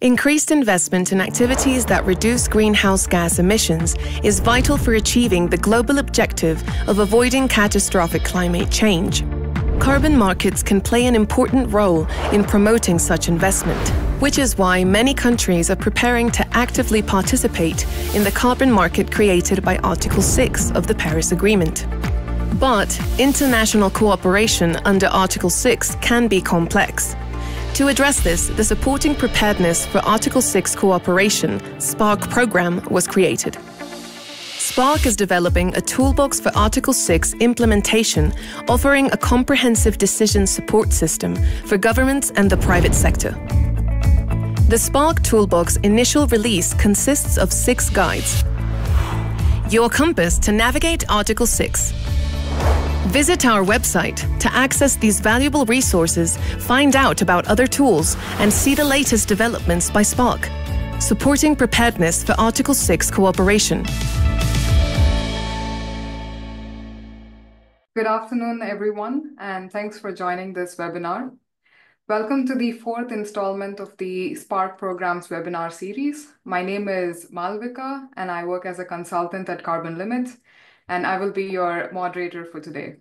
Increased investment in activities that reduce greenhouse gas emissions is vital for achieving the global objective of avoiding catastrophic climate change. Carbon markets can play an important role in promoting such investment, which is why many countries are preparing to actively participate in the carbon market created by Article 6 of the Paris Agreement. But international cooperation under Article 6 can be complex. To address this, the Supporting Preparedness for Article 6 Cooperation (SPARC) program was created. SPARC is developing a toolbox for Article 6 implementation, offering a comprehensive decision support system for governments and the private sector. The SPARC toolbox initial release consists of 6 guides. Your compass to navigate Article 6. Visit our website to access these valuable resources, find out about other tools, and see the latest developments by SPARC, supporting preparedness for Article 6 cooperation. Good afternoon, everyone, and thanks for joining this webinar. Welcome to the 4th installment of the SPARC program's webinar series. My name is Malvika, and I work as a consultant at Carbon Limits, and I will be your moderator for today.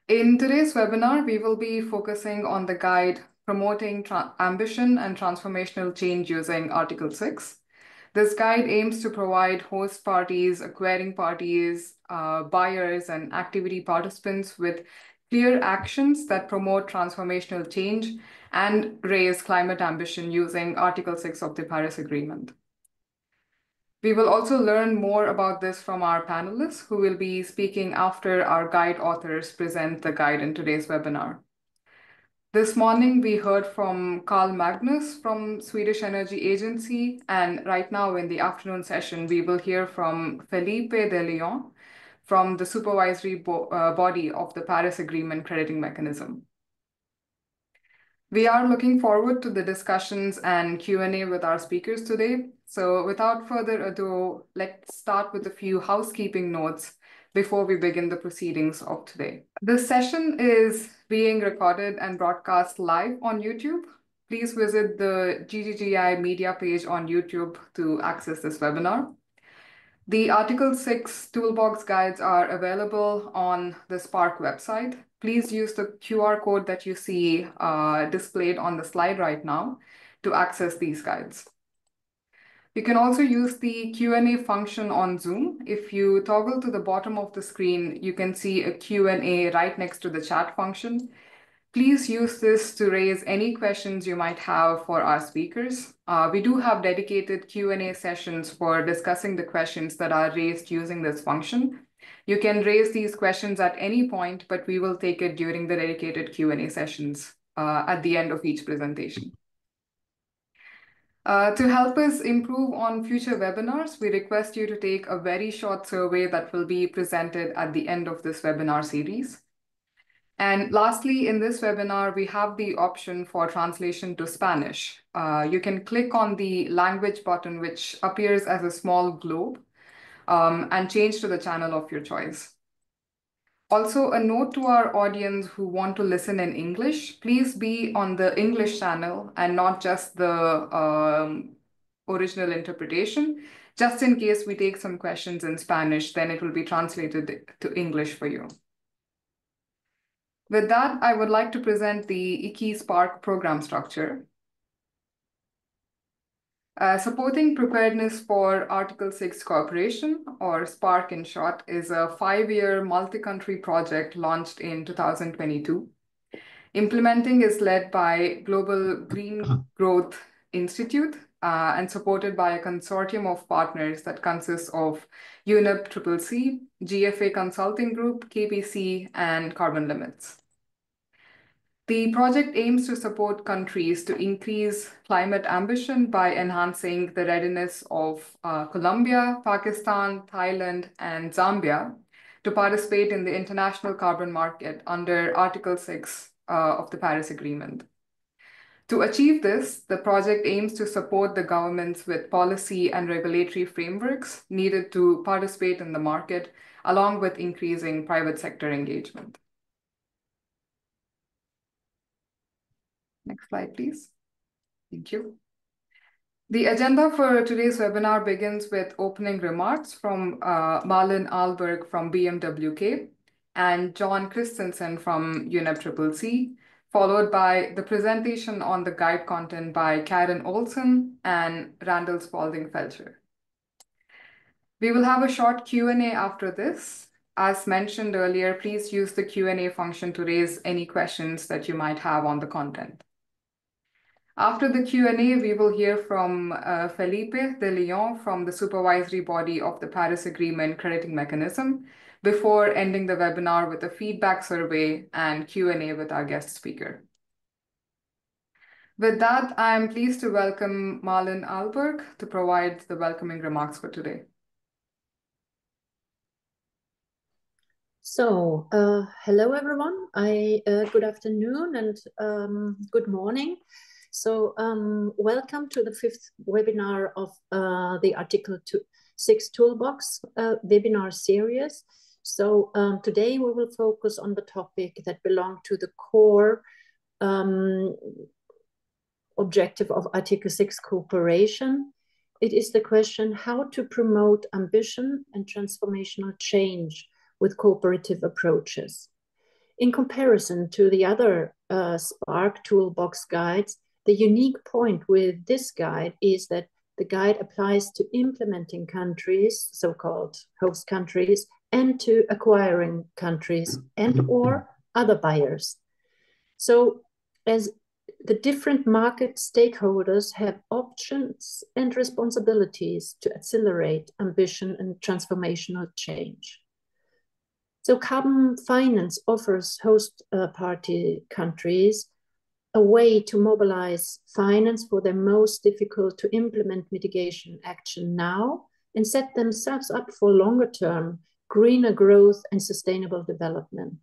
In today's webinar, we will be focusing on the guide Promoting Ambition and Transformational Change using Article 6. This guide aims to provide host parties, acquiring parties, buyers, and activity participants with clear actions that promote transformational change and raise climate ambition using Article 6 of the Paris Agreement. We will also learn more about this from our panelists who will be speaking after our guide authors present the guide in today's webinar. This morning, we heard from Carl Magnus from Swedish Energy Agency, and right now in the afternoon session, we will hear from Felipe de Leon from the supervisory body of the Paris Agreement crediting mechanism. We are looking forward to the discussions and Q&A with our speakers today. So without further ado, let's start with a few housekeeping notes before we begin the proceedings of today. This session is being recorded and broadcast live on YouTube. Please visit the GGGI media page on YouTube to access this webinar. The Article 6 toolbox guides are available on the SPARC website. Please use the QR code that you see displayed on the slide right now to access these guides. You can also use the Q&A function on Zoom. If you toggle to the bottom of the screen, you can see a Q&A right next to the chat function. Please use this to raise any questions you might have for our speakers. We do have dedicated Q&A sessions for discussing the questions that are raised using this function. You can raise these questions at any point, but we will take it during the dedicated Q&A sessions at the end of each presentation. To help us improve on future webinars, we request you to take a very short survey that will be presented at the end of this webinar series. And lastly, in this webinar, we have the option for translation to Spanish. You can click on the language button, which appears as a small globe, and change to the channel of your choice. Also, a note to our audience who want to listen in English, please be on the English channel and not just the original interpretation. Just in case we take some questions in Spanish, then it will be translated to English for you. With that, I would like to present the IKI SPARC program structure. Supporting Preparedness for Article 6 Cooperation, or SPARC in short, is a 5-year multi-country project launched in 2022. Implementing is led by Global Green Growth Institute and supported by a consortium of partners that consists of UNEP-CCC, GFA Consulting Group, KPC, and Carbon Limits. The project aims to support countries to increase climate ambition by enhancing the readiness of Colombia, Pakistan, Thailand, and Zambia to participate in the international carbon market under Article 6 of the Paris Agreement. To achieve this, the project aims to support the governments with policy and regulatory frameworks needed to participate in the market, along with increasing private sector engagement. Next slide, please. Thank you. The agenda for today's webinar begins with opening remarks from Malin Ahlberg from BMWK and John Christensen from UNEP-CCC, followed by the presentation on the guide content by Karen Olsen and Randall Spalding-Felcher. We will have a short Q&A after this. As mentioned earlier, please use the Q&A function to raise any questions that you might have on the content. After the Q&A, we will hear from Felipe de Leon from the supervisory body of the Paris Agreement crediting mechanism before ending the webinar with a feedback survey and Q&A with our guest speaker. With that, I am pleased to welcome Malin Ahlberg to provide the welcoming remarks for today. So, hello everyone. Good afternoon and good morning. So, welcome to the 5th webinar of the Article 6 Toolbox webinar series. So, today we will focus on the topic that belongs to the core objective of Article 6 cooperation. It is the question how to promote ambition and transformational change with cooperative approaches. In comparison to the other Spark Toolbox guides, the unique point with this guide is that the guide applies to implementing countries, so-called host countries, and to acquiring countries and/or other buyers. So as the different market stakeholders have options and responsibilities to accelerate ambition and transformational change. So carbon finance offers host party countries a way to mobilize finance for their most difficult to implement mitigation action now and set themselves up for longer term, greener growth and sustainable development.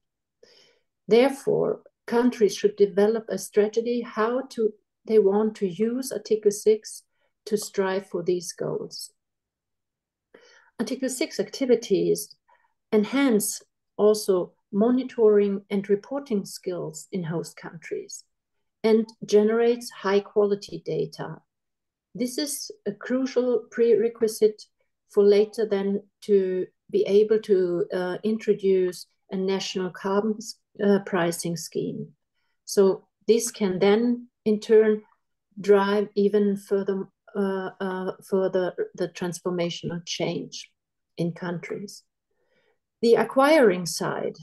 Therefore, countries should develop a strategy how they want to use Article 6 to strive for these goals. Article 6 activities enhance also monitoring and reporting skills in host countries and generates high quality data. This is a crucial prerequisite for later then to be able to introduce a national carbon pricing scheme. So this can then in turn drive even further the transformational change in countries. The acquiring side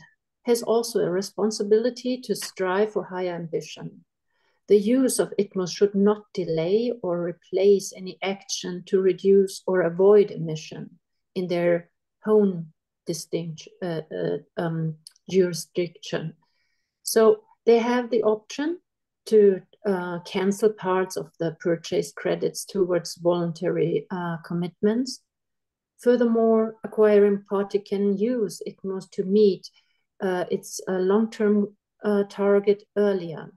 has also a responsibility to strive for higher ambition. The use of ITMOs should not delay or replace any action to reduce or avoid emission in their own distinct jurisdiction. So they have the option to cancel parts of the purchase credits towards voluntary commitments. Furthermore, acquiring party can use ITMOs to meet its long-term target earlier.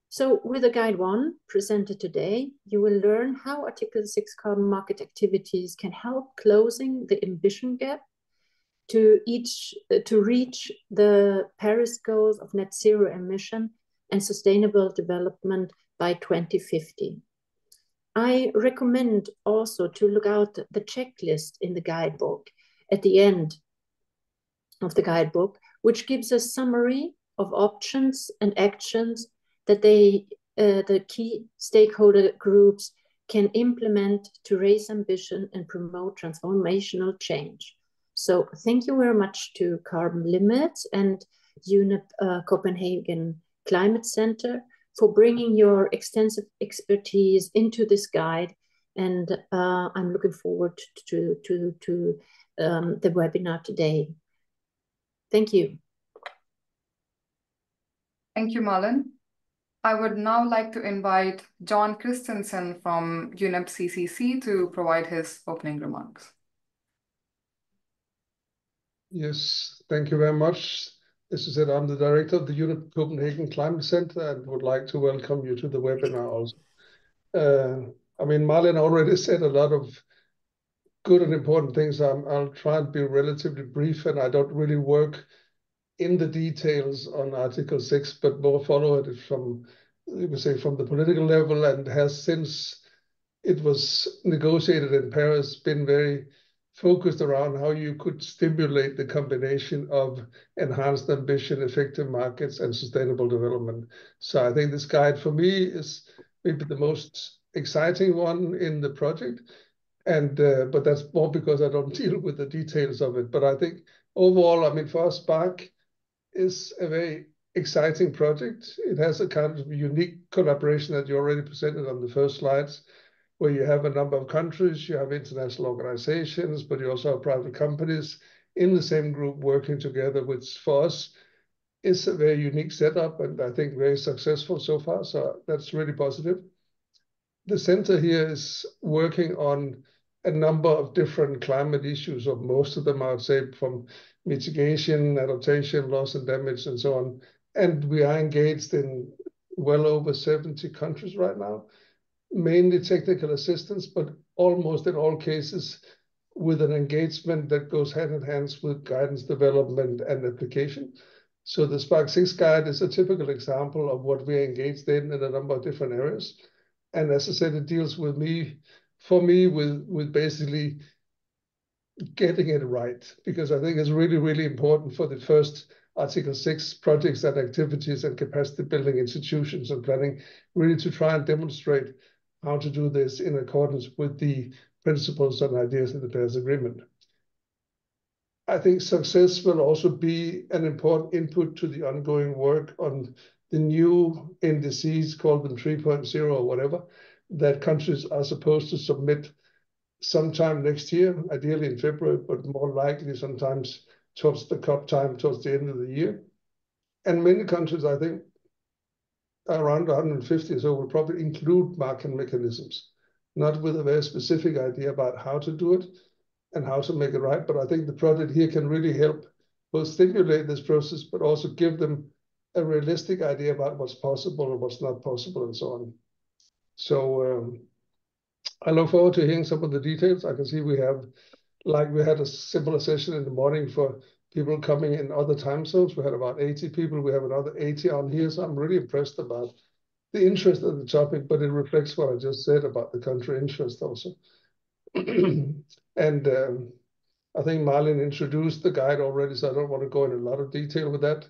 So with the Guide 1 presented today, you will learn how Article 6 carbon market activities can help closing the ambition gap to reach the Paris goals of net zero emission and sustainable development by 2050. I recommend also to look out the checklist in the guidebook at the end of the guidebook, which gives a summary of options and actions that the key stakeholder groups can implement to raise ambition and promote transformational change. So thank you very much to Carbon Limits and UNEP Copenhagen Climate Center for bringing your extensive expertise into this guide. And I'm looking forward to the webinar today. Thank you. Thank you, Malin. I would now like to invite John Christensen from UNEP-CCC to provide his opening remarks. Yes, thank you very much. As you said, I'm the director of the UNEP Copenhagen Climate Center and would like to welcome you to the webinar also. I mean, Malin already said a lot of good and important things. I'll try and be relatively brief, and I don't really work in the details on Article 6, but more follow it from you could say, from the political level, and has, since it was negotiated in Paris, been very focused around how you could stimulate the combination of enhanced ambition, effective markets, and sustainable development. So I think this guide for me is maybe the most exciting one in the project. And but that's more because I don't deal with the details of it. But I think overall, I mean, for us, Spark is a very exciting project. It has a kind of unique collaboration that you already presented on the first slides, where you have a number of countries, you have international organizations, but you also have private companies in the same group working together, which for us is a very unique setup, and I think very successful so far. So that's really positive. The center here is working on a number of different climate issues, or most of them, I would say, from mitigation, adaptation, loss and damage, and so on. And we are engaged in well over 70 countries right now, mainly technical assistance, but almost in all cases with an engagement that goes hand in hand with guidance development and application. So the Spark 6 guide is a typical example of what we're engaged in a number of different areas. And as I said, it deals with with basically getting it right, because I think it's really, really important for the first Article 6 projects and activities and capacity building institutions and planning, really to try and demonstrate how to do this in accordance with the principles and ideas in the Paris Agreement. I think success will also be an important input to the ongoing work on the new indices, call them 3.0 or whatever, that countries are supposed to submit sometime next year, ideally in February, but more likely sometimes towards the COP time, towards the end of the year. And many countries, I think, around 150 or so, will probably include market mechanisms, not with a very specific idea about how to do it and how to make it right. But I think the project here can really help both stimulate this process, but also give them a realistic idea about what's possible and what's not possible and so on. So I look forward to hearing some of the details. I can see we had a similar session in the morning for people coming in other time zones. We had about 80 people. We have another 80 on here. So I'm really impressed about the interest of the topic, but it reflects what I just said about the country interest also. And I think Marlene introduced the guide already, so I don't want to go in a lot of detail with that.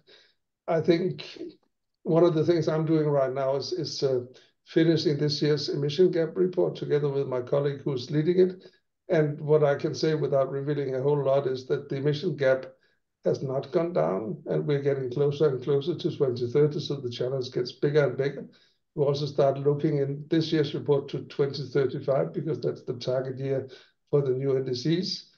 I think one of the things I'm doing right now is finishing this year's emission gap report together with my colleague who's leading it. And what I can say without revealing a whole lot is that the emission gap has not gone down, and we're getting closer and closer to 2030, so the challenge gets bigger and bigger. We also start looking in this year's report to 2035, because that's the target year for the new indices.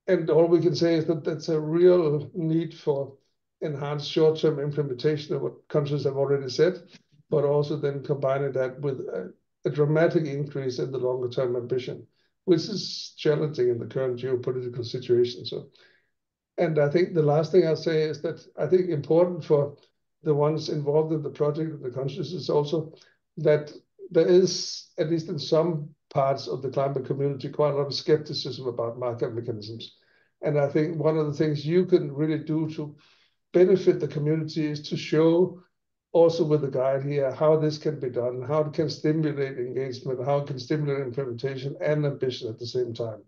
And all we can say is that that's a real need for enhanced short-term implementation of what countries have already said, but also then combining that with a dramatic increase in the longer-term ambition, which is challenging in the current geopolitical situation. So, and I think the last thing I'll say is that I think important for the ones involved in the project of the countries is also that there is, at least in some parts of the climate community, quite a lot of skepticism about market mechanisms. And I think one of the things you can really do to benefit the community is to show also with the guide here how this can be done, how it can stimulate engagement, how it can stimulate implementation and ambition at the same time.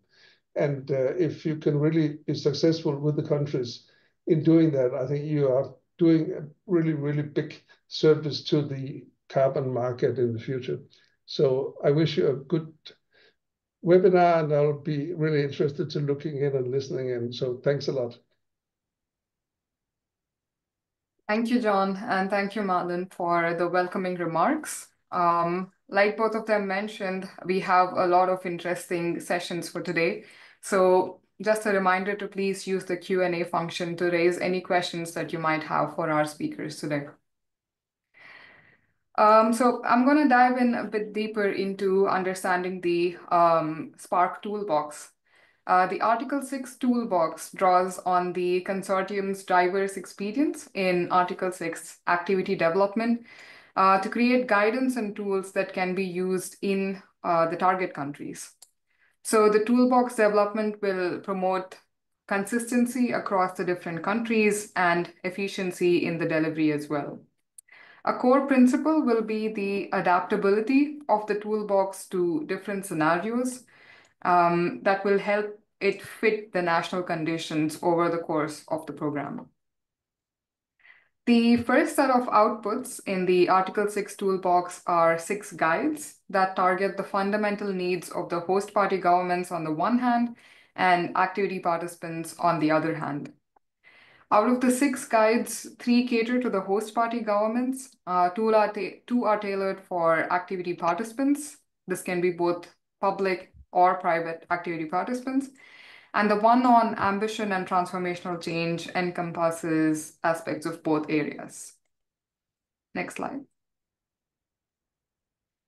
And if you can really be successful with the countries in doing that, I think you are doing a really, really big service to the carbon market in the future. So I wish you a good webinar, and I'll be really interested to looking in and listening in. So thanks a lot. Thank you, John, and thank you, Marlon, for the welcoming remarks. Like both of them mentioned, we have a lot of interesting sessions for today. So just a reminder to please use the Q&A function to raise any questions that you might have for our speakers today. So I'm going to dive in a bit deeper into understanding the Spark toolbox. The Article 6 toolbox draws on the consortium's diverse experience in Article 6 activity development to create guidance and tools that can be used in the target countries. So the toolbox development will promote consistency across the different countries and efficiency in the delivery as well. A core principle will be the adaptability of the toolbox to different scenarios that will help it fit the national conditions over the course of the program. The first set of outputs in the Article 6 toolbox are 6 guides that target the fundamental needs of the host party governments on the one hand and activity participants on the other hand. Out of the 6 guides, 3 cater to the host party governments, 2 are tailored for activity participants. This can be both public or private activity participants. And the one on ambition and transformational change encompasses aspects of both areas. Next slide.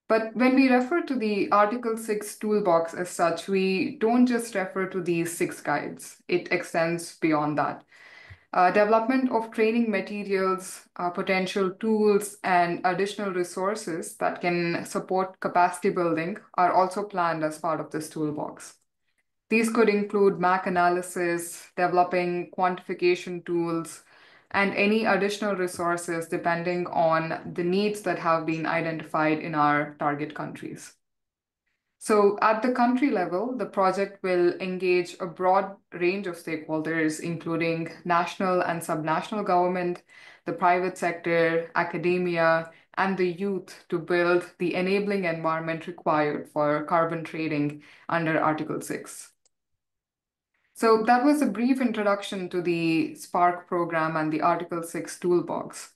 But when we refer to the Article 6 toolbox as such, we don't just refer to these 6 guides. It extends beyond that. Development of training materials, potential tools, and additional resources that can support capacity building are also planned as part of this toolbox. These could include MAC analysis, developing quantification tools, and any additional resources depending on the needs that have been identified in our target countries. So at the country level, the project will engage a broad range of stakeholders, including national and subnational government, the private sector, academia, and the youth to build the enabling environment required for carbon trading under Article 6. So that was a brief introduction to the SPARK program and the Article 6 toolbox.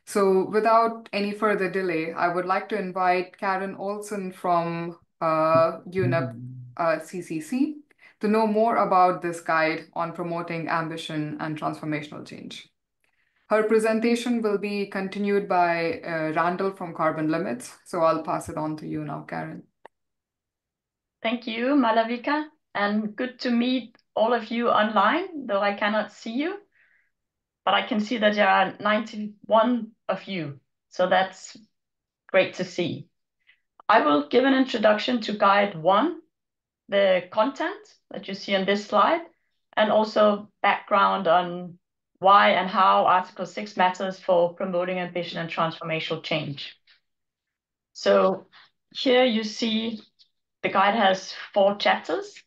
So without any further delay, I would like to invite Karen Olsen from UNEP-CCC to know more about this guide on promoting ambition and transformational change. Her presentation will be continued by Randall from Carbon Limits. So I'll pass it on to you now, Karen. Thank you, Malavika, and good to meet all of you online, though I cannot see you. But I can see that there are 91 of you, so that's great to see. I will give an introduction to Guide 1, the content that you see on this slide, and also background on why and how Article 6 matters for promoting ambition and transformational change. So here you see the guide has 4 chapters.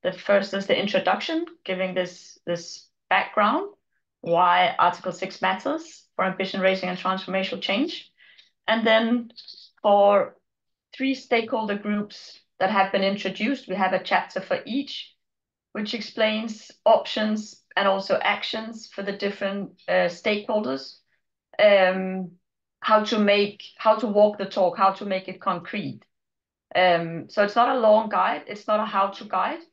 The first is the introduction, giving this background, why Article 6 matters for ambition raising and transformational change. And then for 3 stakeholder groups that have been introduced, we have a chapter for each, which explains options and also actions for the different stakeholders, how to walk the talk, how to make it concrete. So it's not a long guide, it's not a how-to guide,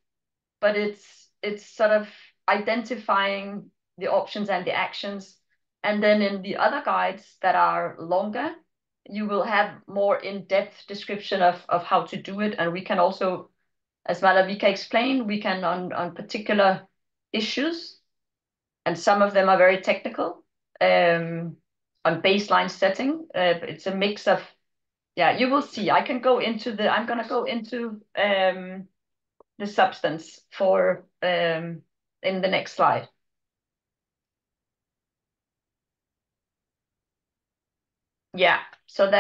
but it's sort of identifying the options and the actions. And then in the other guides that are longer, you will have more in-depth description of how to do it. And we can also, as Malavika explained, we can on particular issues, and some of them are very technical, on baseline setting. It's a mix of, yeah, you will see. I'm going to go into the substance for in the next slide. Yeah, so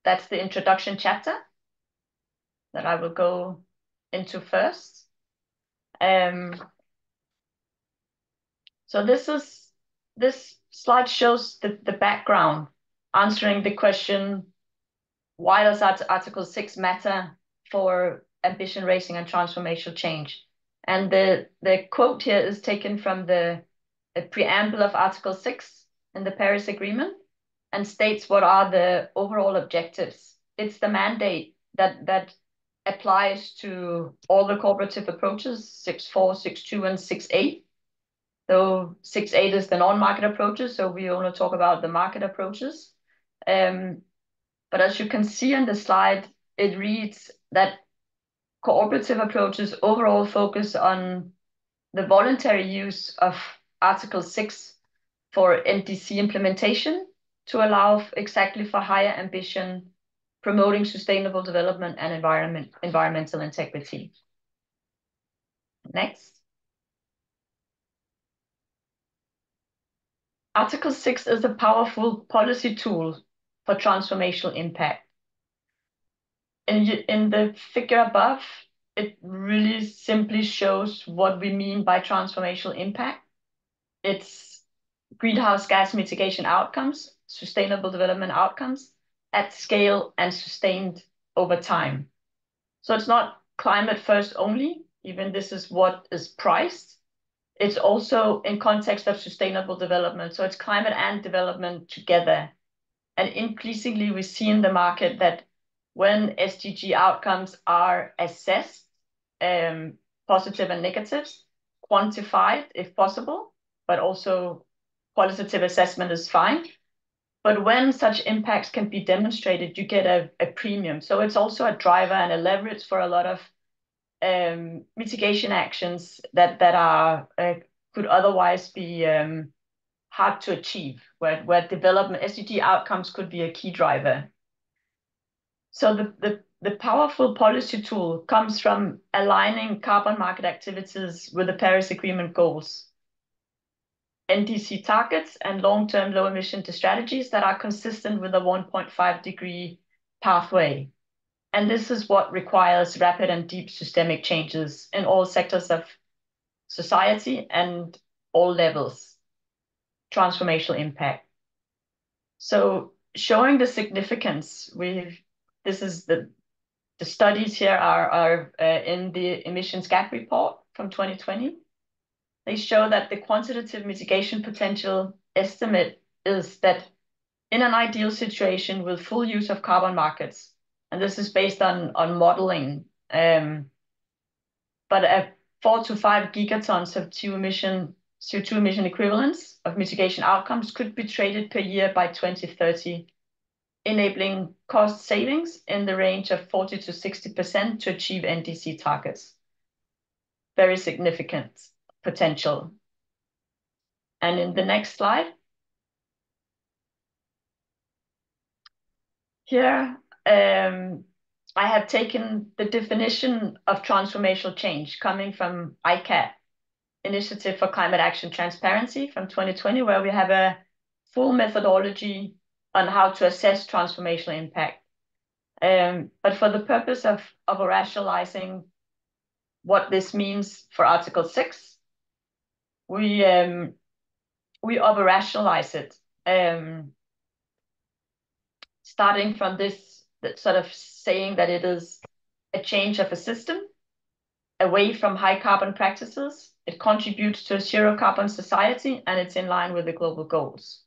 that's the introduction chapter that I will go into first. So this slide shows the background, answering the question, why does Article 6 matter for ambition raising and transformational change? And the quote here is taken from the preamble of Article 6 in the Paris Agreement and states what are the overall objectives. It's the mandate that applies to all the cooperative approaches, 6.4, 6.2, and 6.8. So 6.8 is the non-market approaches, so we only talk about the market approaches. But as you can see on the slide, it reads that cooperative approaches overall focus on the voluntary use of Article 6 for NDC implementation to allow exactly for higher ambition, promoting sustainable development and environmental integrity. Next. Article 6 is a powerful policy tool for transformational impact. In the figure above, it really simply shows what we mean by transformational impact. It's greenhouse gas mitigation outcomes, sustainable development outcomes at scale and sustained over time. So it's not climate first only, even this is what is priced. It's also in context of sustainable development. So it's climate and development together. And increasingly we see in the market that when SDG outcomes are assessed, positive and negatives, quantified if possible, but also qualitative assessment is fine. But when such impacts can be demonstrated, you get a premium. So it's also a driver and a leverage for a lot of mitigation actions that are could otherwise be hard to achieve, where development SDG outcomes could be a key driver. So the powerful policy tool comes from aligning carbon market activities with the Paris Agreement goals, NDC targets, and long-term low emission strategies that are consistent with the 1.5 degree pathway. And this is what requires rapid and deep systemic changes in all sectors of society and all levels. Transformational impact. So showing the significance, this is the studies here are in the emissions gap report from 2020. They show that the quantitative mitigation potential estimate is that in an ideal situation with full use of carbon markets, and this is based on modeling, but at 4 to 5 gigatons of CO2 emission equivalents of mitigation outcomes could be traded per year by 2030, enabling cost savings in the range of 40 to 60% to achieve NDC targets. Very significant potential. And in the next slide, here I have taken the definition of transformational change coming from ICAT, Initiative for Climate Action Transparency from 2020, where we have a full methodology on how to assess transformational impact. But for the purpose of rationalizing what this means for Article 6, we operationalize it, starting from this sort of saying that it is a change of a system away from high carbon practices. It contributes to a zero carbon society, and it's in line with the global goals.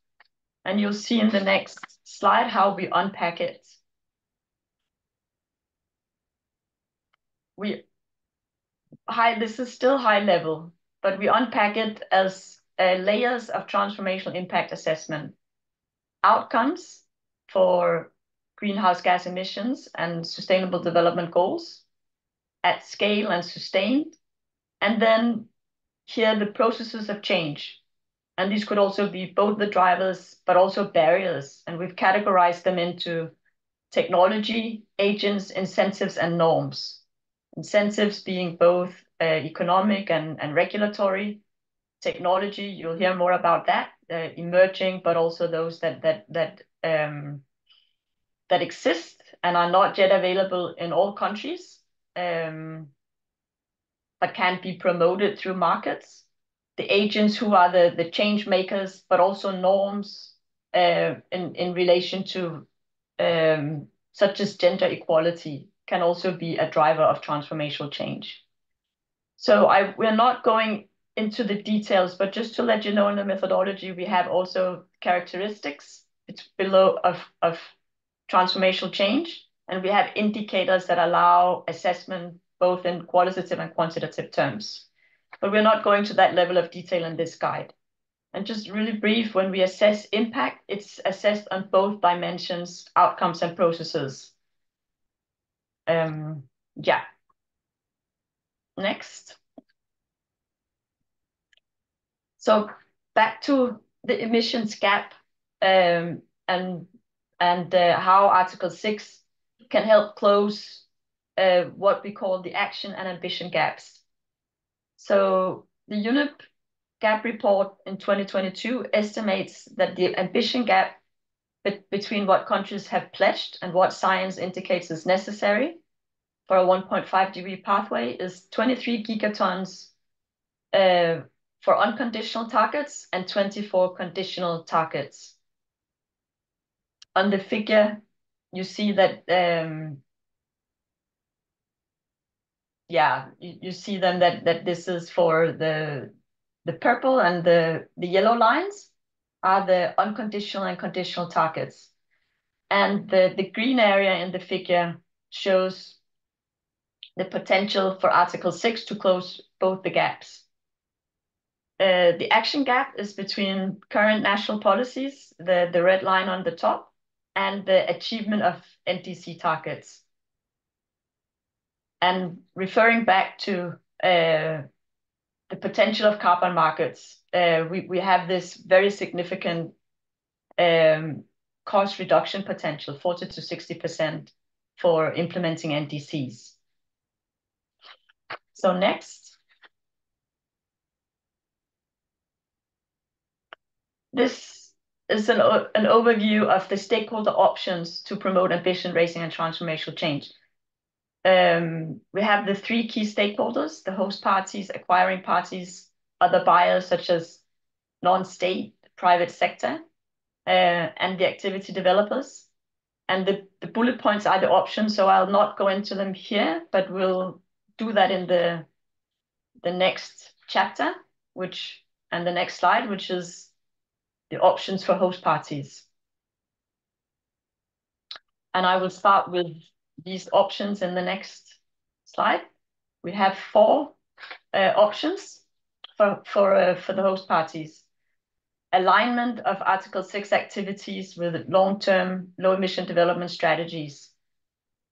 And you'll see in the next slide how we unpack it. This is still high level, but we unpack it as layers of transformational impact assessment. Outcomes for greenhouse gas emissions and sustainable development goals at scale and sustained. And then here the processes of change. And these could also be both the drivers, but also barriers. And we've categorized them into technology, agents, incentives, and norms. Incentives being both economic and regulatory. Technology, you'll hear more about that, emerging, but also those that exist and are not yet available in all countries, but can be promoted through markets. The agents who are the change makers, but also norms in relation to such as gender equality can also be a driver of transformational change. So we're not going into the details, but just to let you know in the methodology, we have also characteristics. It's below of transformational change, and we have indicators that allow assessment both in qualitative and quantitative terms. But we're not going to that level of detail in this guide. And just really brief, when we assess impact, it's assessed on both dimensions, outcomes and processes. Yeah. Next. So back to the emissions gap and how Article 6 can help close what we call the action and ambition gaps. So the UNEP gap report in 2022 estimates that the ambition gap between what countries have pledged and what science indicates is necessary for a 1.5-degree pathway is 23 gigatons for unconditional targets and 24 conditional targets. On the figure, you see that you see them that this is for the purple, and the yellow lines are the unconditional and conditional targets. And the green area in the figure shows the potential for Article 6 to close both the gaps. The action gap is between current national policies, the red line on the top, and the achievement of NDC targets. And referring back to the potential of carbon markets, we have this very significant cost reduction potential, 40 to 60% for implementing NDCs. So next. This is an overview of the stakeholder options to promote ambition raising and transformational change. We have the 3 key stakeholders: the host parties, acquiring parties, other buyers such as non-state, private sector, and the activity developers. And the bullet points are the options, so I'll not go into them here, but we'll do that in the next chapter, and the next slide, which is the options for host parties. And I will start with these options in the next slide. We have 4 options for the host parties. Alignment of Article 6 activities with long-term low-emission development strategies,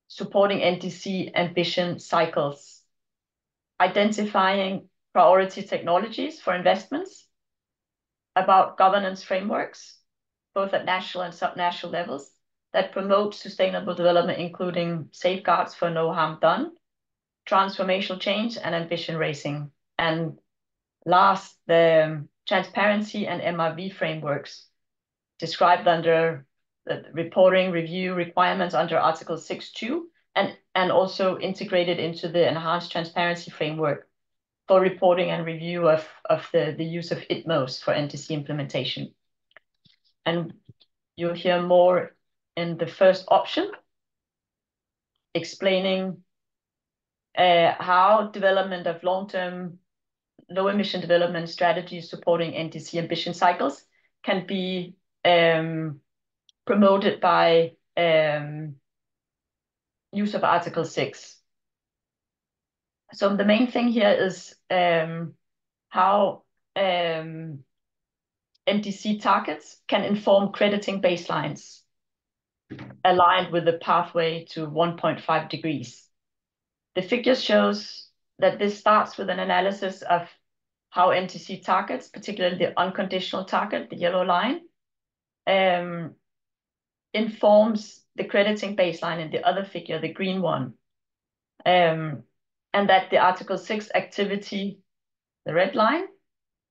supporting NDC ambition cycles, identifying priority technologies for investments, about governance frameworks, both at national and subnational levels, that promote sustainable development, including safeguards for no harm done, transformational change, and ambition raising. And last, the transparency and MRV frameworks described under the reporting review requirements under Article 6.2, and also integrated into the enhanced transparency framework for reporting and review of the use of ITMOs for NDC implementation. And you'll hear more in the first option, explaining how development of long-term low-emission development strategies supporting NDC ambition cycles can be promoted by use of Article 6. So the main thing here is how NDC targets can inform crediting baselines aligned with the pathway to 1.5 degrees. The figure shows that this starts with an analysis of how NDC targets, particularly the unconditional target, the yellow line, informs the crediting baseline in the other figure, the green one. And that the Article 6 activity, the red line,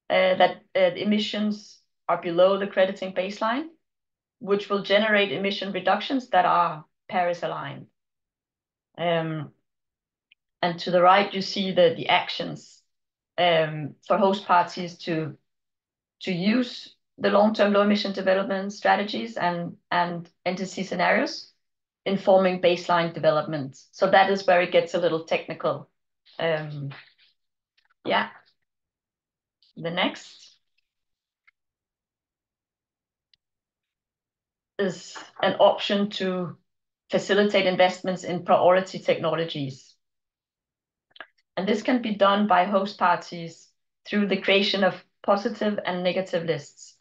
that emissions are below the crediting baseline, which will generate emission reductions that are Paris aligned. And to the right, you see the actions for host parties to use the long-term low-emission development strategies and NDC scenarios, informing baseline development. So that is where it gets a little technical. Yeah. The next is an option to facilitate investments in priority technologies. And this can be done by host parties through the creation of positive and negative lists.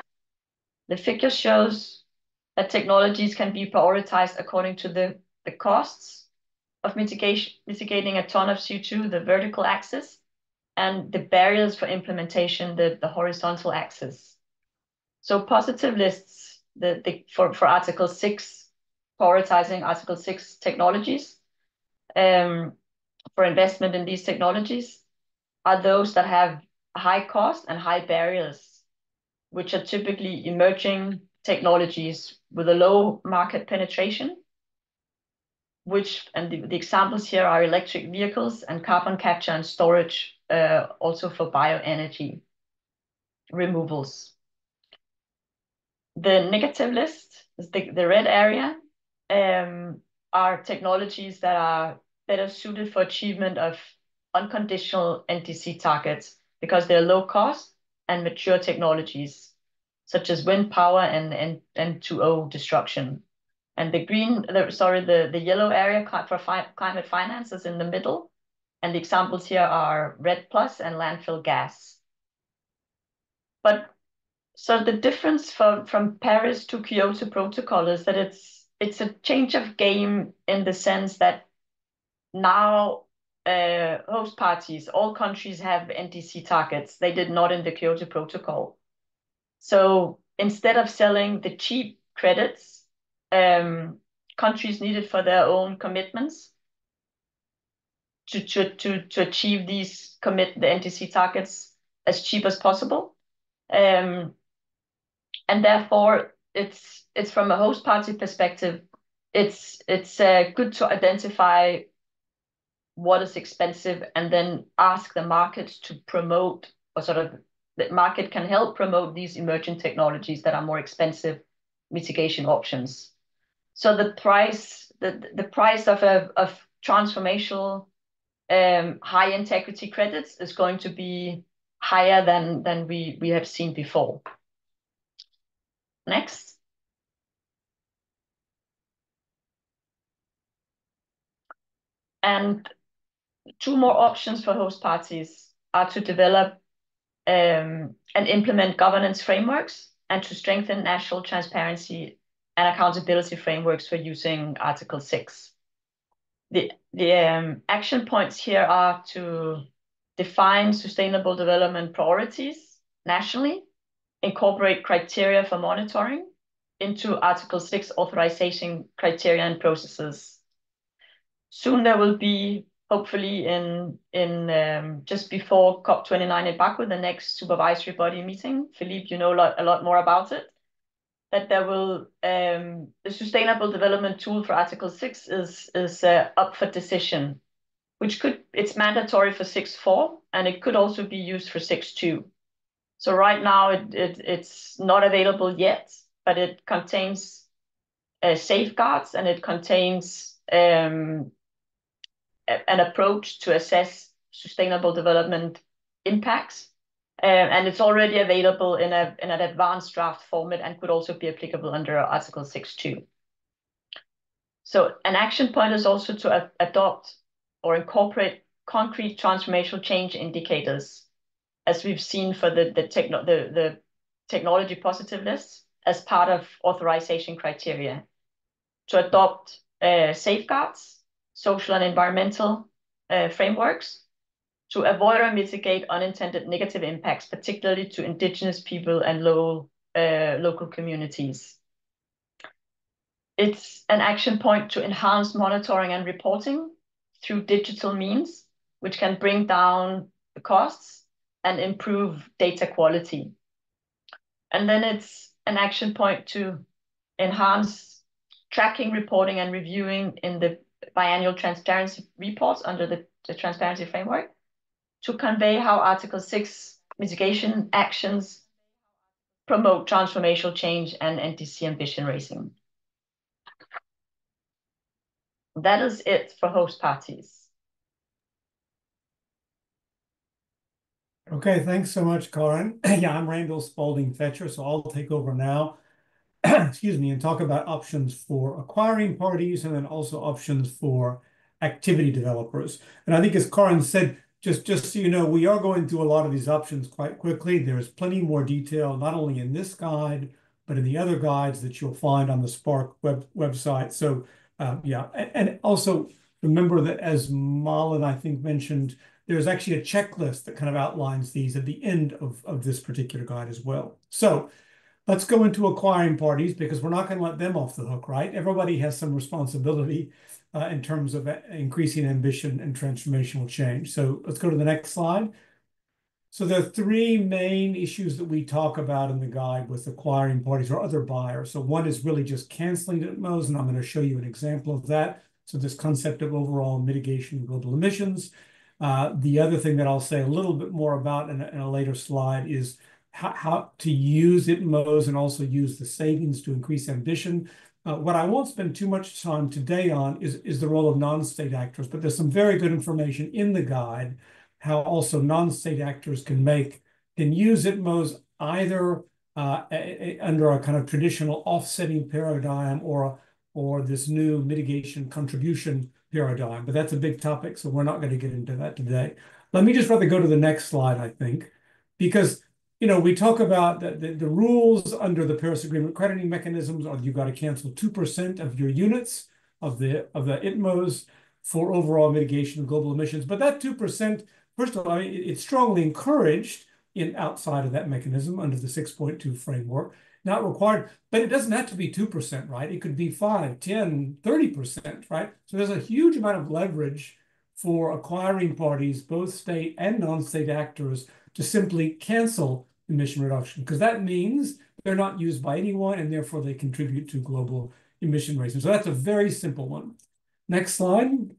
The figure shows that technologies can be prioritized according to the costs of mitigating a ton of CO2, the vertical axis, and the barriers for implementation, the horizontal axis. So positive lists for Article 6, prioritizing Article 6 technologies for investment in these technologies are those that have high cost and high barriers, which are typically emerging technologies with a low market penetration, and the examples here are electric vehicles and carbon capture and storage, also for bioenergy removals. The negative list is the red area, are technologies that are better suited for achievement of unconditional NDC targets because they're low cost and mature technologies, such as wind power and N2O destruction. And the yellow area for climate finance is in the middle. And the examples here are REDD+ and landfill gas. So the difference from Paris to Kyoto Protocol is that it's a change of game in the sense that now host parties, all countries have NDC targets. They did not in the Kyoto Protocol. So instead of selling the cheap credits, countries needed for their own commitments to achieve the NDC targets as cheap as possible. And therefore, it's from a host party perspective, it's good to identify what is expensive and then ask the market to promote, or the market can help promote these emerging technologies that are more expensive mitigation options. So the price of transformational high integrity credits is going to be higher than we have seen before. Next. And two more options for host parties are to develop and implement governance frameworks and to strengthen national transparency and accountability frameworks for using Article 6. The action points here are to define sustainable development priorities nationally, incorporate criteria for monitoring into Article 6 authorization criteria and processes. Soon there will be, hopefully in just before COP29 in Baku, the next supervisory body meeting, Philippe, you know a lot more about it, that there will, the sustainable development tool for Article 6 is up for decision, it's mandatory for 6.4, and it could also be used for 6.2. So right now it's not available yet, but it contains safeguards, and it contains an approach to assess sustainable development impacts. And it's already available in an advanced draft format and could also be applicable under Article 6.2. So an action point is also to adopt or incorporate concrete transformational change indicators, as we've seen for the technology positive list, as part of authorization criteria, to adopt safeguards, social and environmental frameworks, to avoid or mitigate unintended negative impacts, particularly to indigenous people and local communities. It's an action point to enhance monitoring and reporting through digital means, which can bring down the costs and improve data quality. And then it's an action point to enhance tracking, reporting, and reviewing in the biannual transparency reports under the transparency framework, to convey how Article 6 mitigation actions promote transformational change and NDC ambition raising. That is it for host parties. Okay, thanks so much, Karen. Yeah, I'm Randall Spalding Fetcher, so I'll take over now, excuse me, and talk about options for acquiring parties and then also options for activity developers. And I think, as Karen said, just so you know, we are going through a lot of these options quite quickly. There's plenty more detail, not only in this guide, but in the other guides that you'll find on the Spark website. So yeah, and also remember that, as Malin, I think, mentioned, there's actually a checklist that kind of outlines these at the end of this particular guide as well. So let's go into acquiring parties, because we're not going to let them off the hook, right? Everybody has some responsibility in terms of increasing ambition and transformational change. So let's go to the next slide. So there are three main issues that we talk about in the guide with acquiring parties or other buyers. So one is really just canceling ITMOs, and I'm going to show you an example of that. So this concept of overall mitigation of global emissions. The other thing that I'll say a little bit more about in a later slide is how to use ITMOs and also use the savings to increase ambition. What I won't spend too much time today on is the role of non-state actors, but there's some very good information in the guide how also non-state actors can use ITMOs either under a kind of traditional offsetting paradigm or this new mitigation contribution paradigm. But that's a big topic, so we're not going to get into that today. Let me just rather go to the next slide, I think, because we talk about the rules under the Paris Agreement crediting mechanisms are you've got to cancel 2% of your units of the ITMOs for overall mitigation of global emissions. But that 2%, first of all, it's strongly encouraged outside of that mechanism under the 6.2 framework, not required, but it doesn't have to be 2%, right? It could be 5, 10, 30%, right? So there's a huge amount of leverage for acquiring parties, both state and non-state actors, to simply cancel emission reduction, because that means they're not used by anyone and therefore they contribute to global emission rates. So that's a very simple one. Next slide.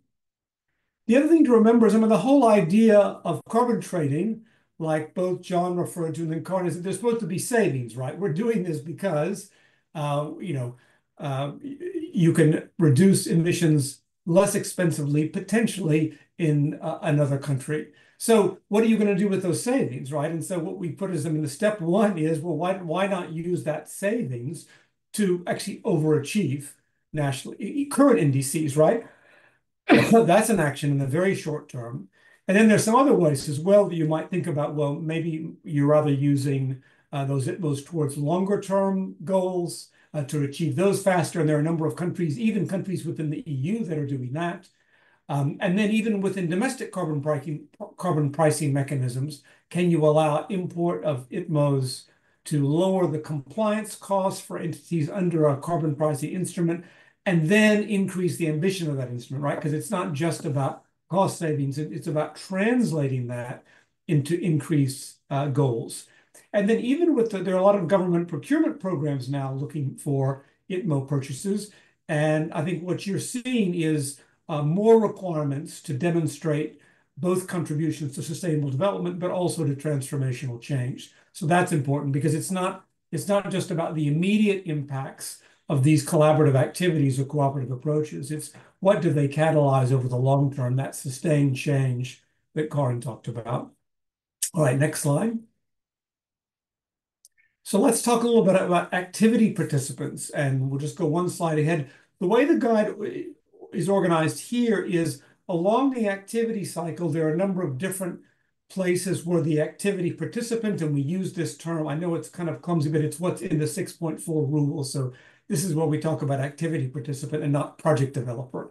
The other thing to remember is, the whole idea of carbon trading, like both John referred to and then Karin, is that there's supposed to be savings, right? We're doing this because, you can reduce emissions less expensively, potentially in another country. So what are you going to do with those savings, right? And so what we put is, the step one is, well, why not use that savings to actually overachieve nationally current indices, right? That's an action in the very short term. And then there's some other ways as well that you might think about, well, maybe you're rather using those towards longer term goals to achieve those faster. And there are a number of countries, even countries within the EU, that are doing that. And then even within domestic carbon pricing mechanisms, can you allow import of ITMOs to lower the compliance costs for entities under a carbon pricing instrument, and then increase the ambition of that instrument, right? Because it's not just about cost savings, it's about translating that into increased goals. And then even there are a lot of government procurement programs now looking for ITMO purchases. And I think what you're seeing is more requirements to demonstrate both contributions to sustainable development, but also to transformational change. So that's important, because it's not just about the immediate impacts of these collaborative activities or cooperative approaches. It's what do they catalyze over the long term, that sustained change that Karin talked about. All right, next slide. So let's talk a little bit about activity participants, and we'll just go one slide ahead. The way the guide is organized here is along the activity cycle, there are a number of different places where the activity participant, and we use this term, I know it's kind of clumsy, but it's what's in the 6.4 rule. So this is where we talk about activity participant and not project developer.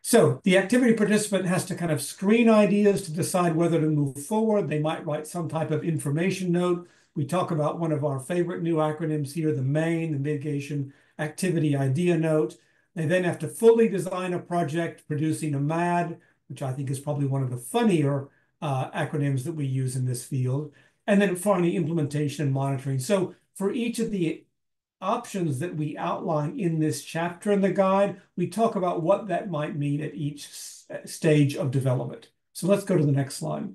So the activity participant has to kind of screen ideas to decide whether to move forward. They might write some type of information note. We talk about one of our favorite new acronyms here, the MAIN, the Mitigation Activity Idea Note. They then have to fully design a project, producing a MAD, which I think is probably one of the funnier acronyms that we use in this field. And then finally, implementation and monitoring. So for each of the options that we outline in this chapter in the guide, we talk about what that might mean at each stage of development. So let's go to the next slide.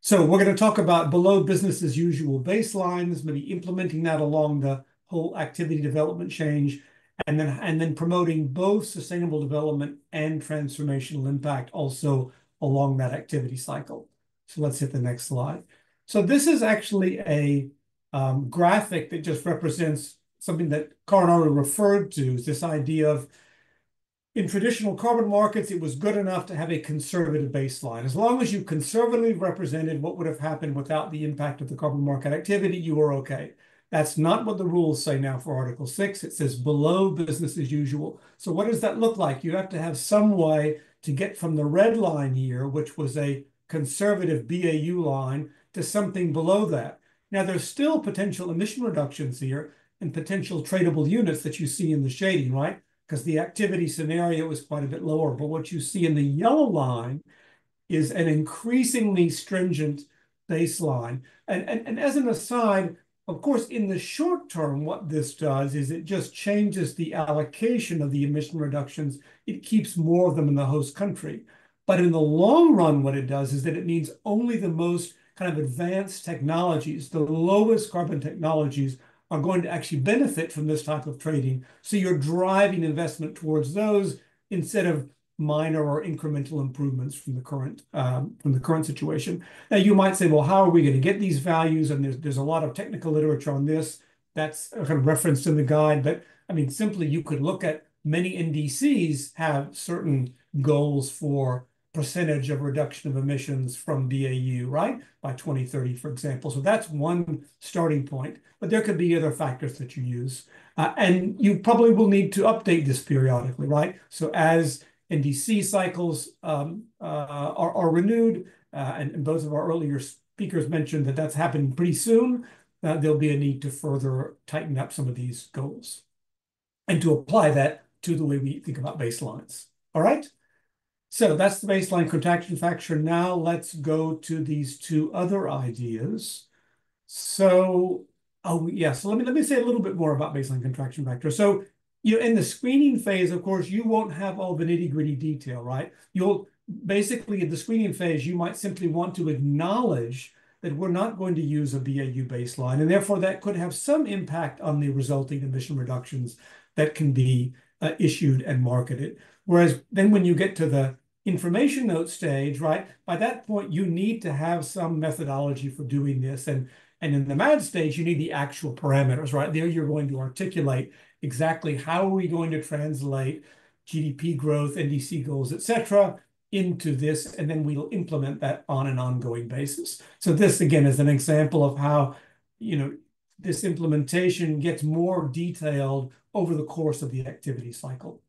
So we're going to talk about below business as usual baselines, maybe implementing that along the whole activity development change, and then promoting both sustainable development and transformational impact also along that activity cycle. So let's hit the next slide. So this is actually a graphic that just represents something that Karin already referred to, is this idea of, in traditional carbon markets, it was good enough to have a conservative baseline. As long as you conservatively represented what would have happened without the impact of the carbon market activity, you were okay. That's not what the rules say now for Article 6. It says below business as usual. So what does that look like? You have to have some way to get from the red line here, which was a conservative BAU line, to something below that. Now, there's still potential emission reductions here and potential tradable units that you see in the shading, right? Because the activity scenario is quite a bit lower. But what you see in the yellow line is an increasingly stringent baseline. And as an aside, of course, in the short term, what this does is it just changes the allocation of the emission reductions. It keeps more of them in the host country. But in the long run, what it does is that it means only the most kind of advanced technologies, the lowest carbon technologies, are going to actually benefit from this type of trading. So you're driving investment towards those instead of minor or incremental improvements from the current situation. Now you might say, well, how are we going to get these values? And there's a lot of technical literature on this. That's kind of referenced in the guide. But I mean, simply you could look at many NDCs have certain goals for percentage of reduction of emissions from BAU, right? By 2030, for example. So that's one starting point. But there could be other factors that you use. And you probably will need to update this periodically, right? So as NDC cycles are renewed, and both of our earlier speakers mentioned that that's happening pretty soon, there'll be a need to further tighten up some of these goals and to apply that to the way we think about baselines. All right? So that's the baseline contraction factor. Now let's go to these two other ideas. So, so let me say a little bit more about baseline contraction factor. So, in the screening phase, of course, you won't have all the nitty-gritty detail, right? You'll basically, in the screening phase, you might simply want to acknowledge that we're not going to use a BAU baseline, and therefore that could have some impact on the resulting emission reductions that can be issued and marketed. Whereas then when you get to the information note stage, right, by that point, you need to have some methodology for doing this. And in the MAD stage, you need the actual parameters, right? There you're going to articulate exactly how are we going to translate GDP growth, NDC goals, et cetera, into this, and then we'll implement that on an ongoing basis. So this, again, is an example of how, this implementation gets more detailed over the course of the activity cycle.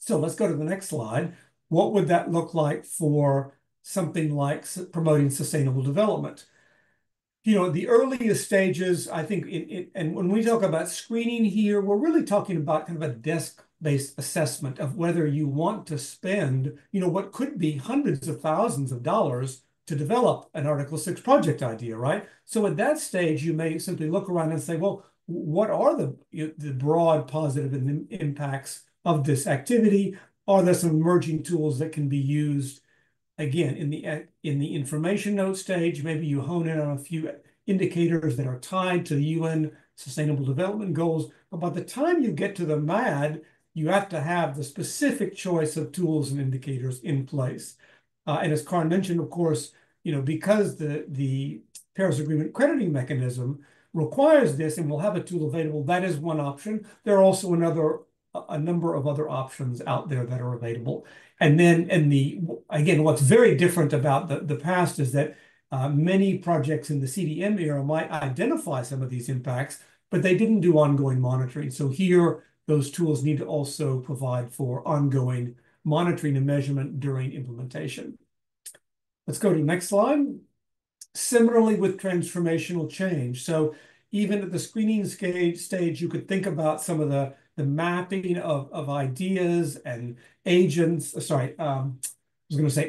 So let's go to the next slide. What would that look like for something like promoting sustainable development? The earliest stages, I think, and when we talk about screening here, we're really talking about kind of a desk-based assessment of whether you want to spend, what could be hundreds of thousands of dollars to develop an Article 6 project idea, right? So at that stage, you may simply look around and say, well, what are the broad positive impacts of this activity? Are there some emerging tools that can be used? Again, in the information note stage, maybe you hone in on a few indicators that are tied to the UN Sustainable Development Goals. But by the time you get to the MAD, you have to have the specific choice of tools and indicators in place. And as Karin mentioned, of course, because the Paris Agreement crediting mechanism requires this and will have a tool available, that is one option. There are also a number of other options out there that are available. And then again, what's very different about the past is that many projects in the CDM era might identify some of these impacts, but they didn't do ongoing monitoring. So here, those tools need to also provide for ongoing monitoring and measurement during implementation. Let's go to the next slide. Similarly with transformational change. So even at the screening stage, you could think about some of the mapping of ideas and agents,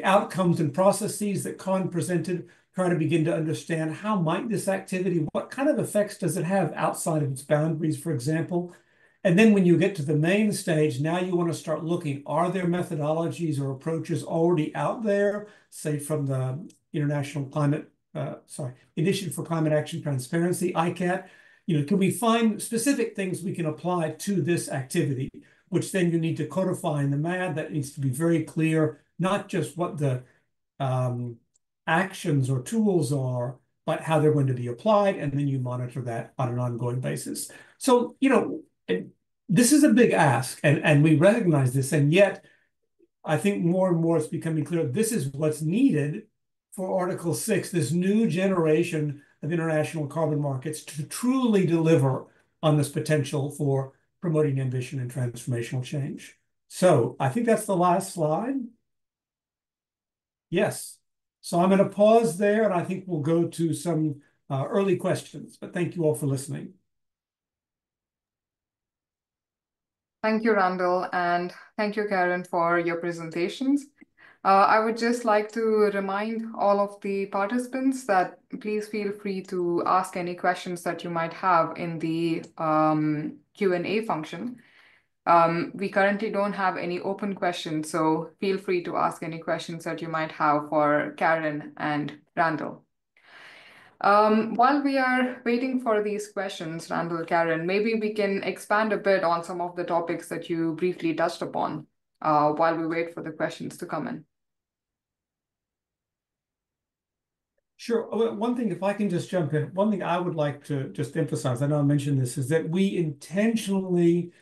outcomes and processes that Con presented, try to begin to understand how might this activity, what kind of effects does it have outside of its boundaries, for example. And then when you get to the main stage, now you want to start looking, are there methodologies or approaches already out there, say from the Initiative for Climate Action Transparency, ICAT? Can we find specific things we can apply to this activity, which then you need to codify in the MAD. That needs to be very clear, not just what the actions or tools are, but how they're going to be applied, and then you monitor that on an ongoing basis. So, this is a big ask, and we recognize this, and yet I think more and more it's becoming clear this is what's needed for Article 6, this new generation of international carbon markets to truly deliver on this potential for promoting ambition and transformational change. So I think that's the last slide. Yes. So I'm going to pause there, and I think we'll go to some early questions. But thank you all for listening. Thank you, Randall, and thank you, Karen, for your presentations. I would just like to remind all of the participants that please feel free to ask any questions that you might have in the Q&A function. We currently don't have any open questions, so feel free to ask any questions that you might have for Karen and Randall. While we are waiting for these questions, Randall, Karen, maybe we can expand a bit on some of the topics that you briefly touched upon while we wait for the questions to come in. Sure. One thing, if I can just jump in, one thing I would like to just emphasize, I know I mentioned this, is that we intentionally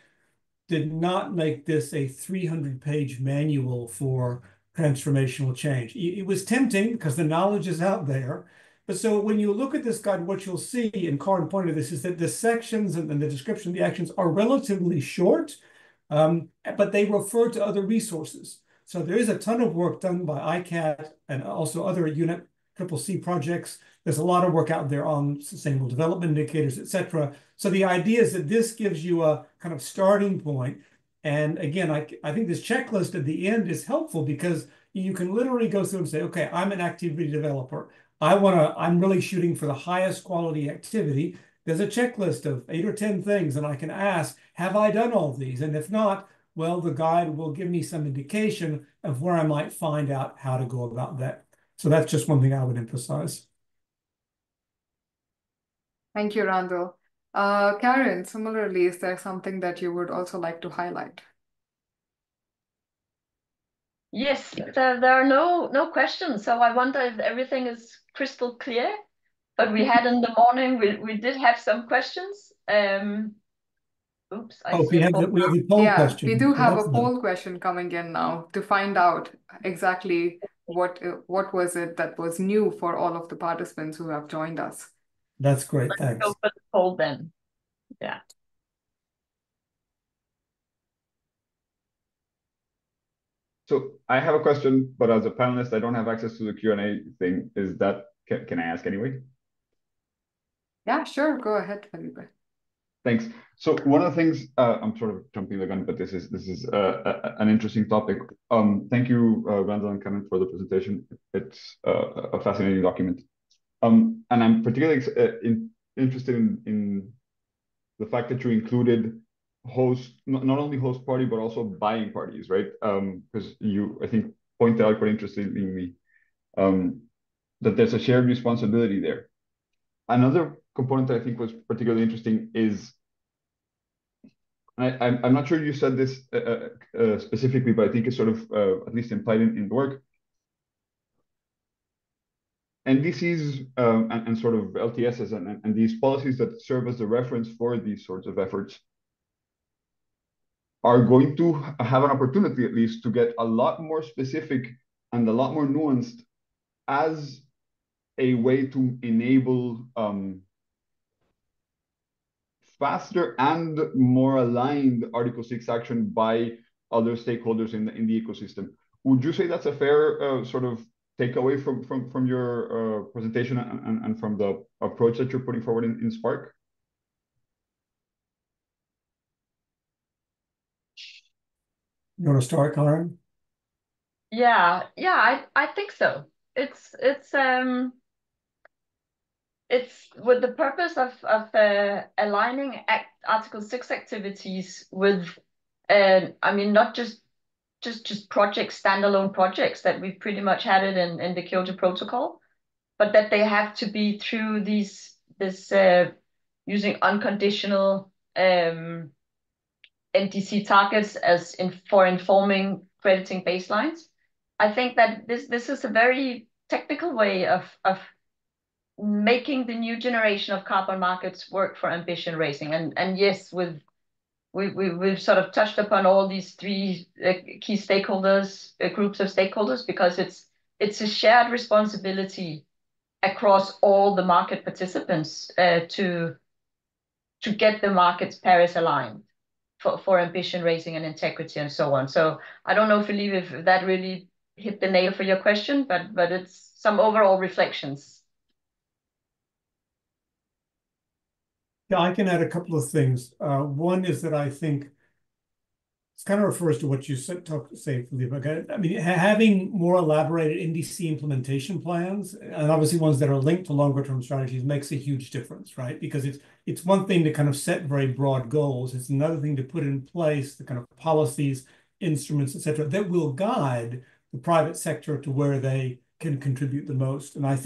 did not make this a 300-page manual for transformational change. It was tempting because the knowledge is out there. But so when you look at this guide, what you'll see, and Karin pointed to this, is that the sections and the description of the actions are relatively short, but they refer to other resources. So there is a ton of work done by ICAT and also other UNEP-CCC projects. There's a lot of work out there on sustainable development indicators, et cetera. So the idea is that this gives you a kind of starting point. And again, I think this checklist at the end is helpful because you can literally go through and say, okay, I'm an activity developer. I'm really shooting for the highest quality activity. There's a checklist of 8 or 10 things, and I can ask, have I done all these? And if not, well, the guide will give me some indication of where I might find out how to go about that. So that's just one thing I would emphasize. Thank you, Randall. Karen, similarly, is there something that you would also like to highlight? Yes, there are no questions. So I wonder if everything is crystal clear. But we had in the morning, we did have some questions. Oops, I see we have the poll question. We do have a poll question coming in now to find out exactly what was it that was new for all of the participants who have joined us. That's great, thanks. Let's go for the poll then. Yeah. So I have a question, but as a panelist, I don't have access to the Q&A thing. Can I ask anyway? Yeah, sure. Go ahead, Felipe. Thanks. So one of the things, I'm sort of jumping the gun, but this is an interesting topic. Thank you, Randall and Karen, for the presentation. It's a fascinating document. And I'm particularly interested in the fact that you included not only host party, but also buying parties, right? Because you, I think, pointed out quite interestingly that there's a shared responsibility there. Another component that I think was particularly interesting is, I'm not sure you said this specifically, but I think it's sort of at least implied in the work. NDCs and sort of LTSs and these policies that serve as the reference for these sorts of efforts are going to have an opportunity, at least, to get a lot more specific and a lot more nuanced as a way to enable faster and more aligned Article 6 action by other stakeholders in the ecosystem. Would you say that's a fair sort of takeaway from your presentation and from the approach that you're putting forward in Spark? You want to start, Karen? Yeah, I think so. It's with the purpose of aligning Article 6 activities with, I mean, not just projects, standalone projects that we've pretty much had it in the Kyoto Protocol, but that they have to be through this using unconditional NDC targets for informing crediting baselines. I think that this is a very technical way of making the new generation of carbon markets work for ambition raising. And yes, we've sort of touched upon all these three key stakeholders, groups of stakeholders, because it's a shared responsibility across all the market participants to get the markets Paris aligned for ambition raising and integrity and so on. So I don't know, Felipe, if that really hit the nail for your question, but it's some overall reflections. Yeah, I can add a couple of things. One is that I think This kind of refers to what you say, Felipe. I mean, having more elaborated NDC implementation plans, and obviously ones that are linked to longer term strategies, makes a huge difference, right? Because it's one thing to kind of set very broad goals. It's another thing to put in place the kind of policies, instruments, et cetera, that will guide the private sector to where they can contribute the most. And I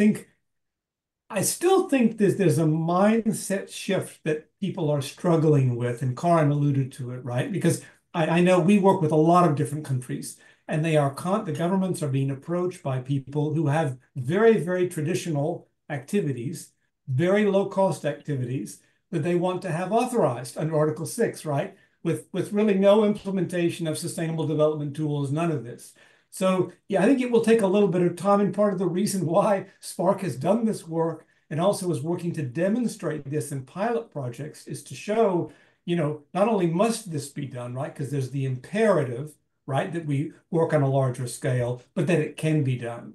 still think there's a mindset shift that people are struggling with, and Karin alluded to it, right? Because I know we work with a lot of different countries, and the governments are being approached by people who have very, very traditional activities, very low-cost activities that they want to have authorized under Article 6, right? With really no implementation of sustainable development tools, none of this. So yeah, I think it will take a little bit of time, and part of the reason why Spark has done this work and also is working to demonstrate this in pilot projects is to show, not only must this be done, right, because there's the imperative, right, that we work on a larger scale, but that it can be done.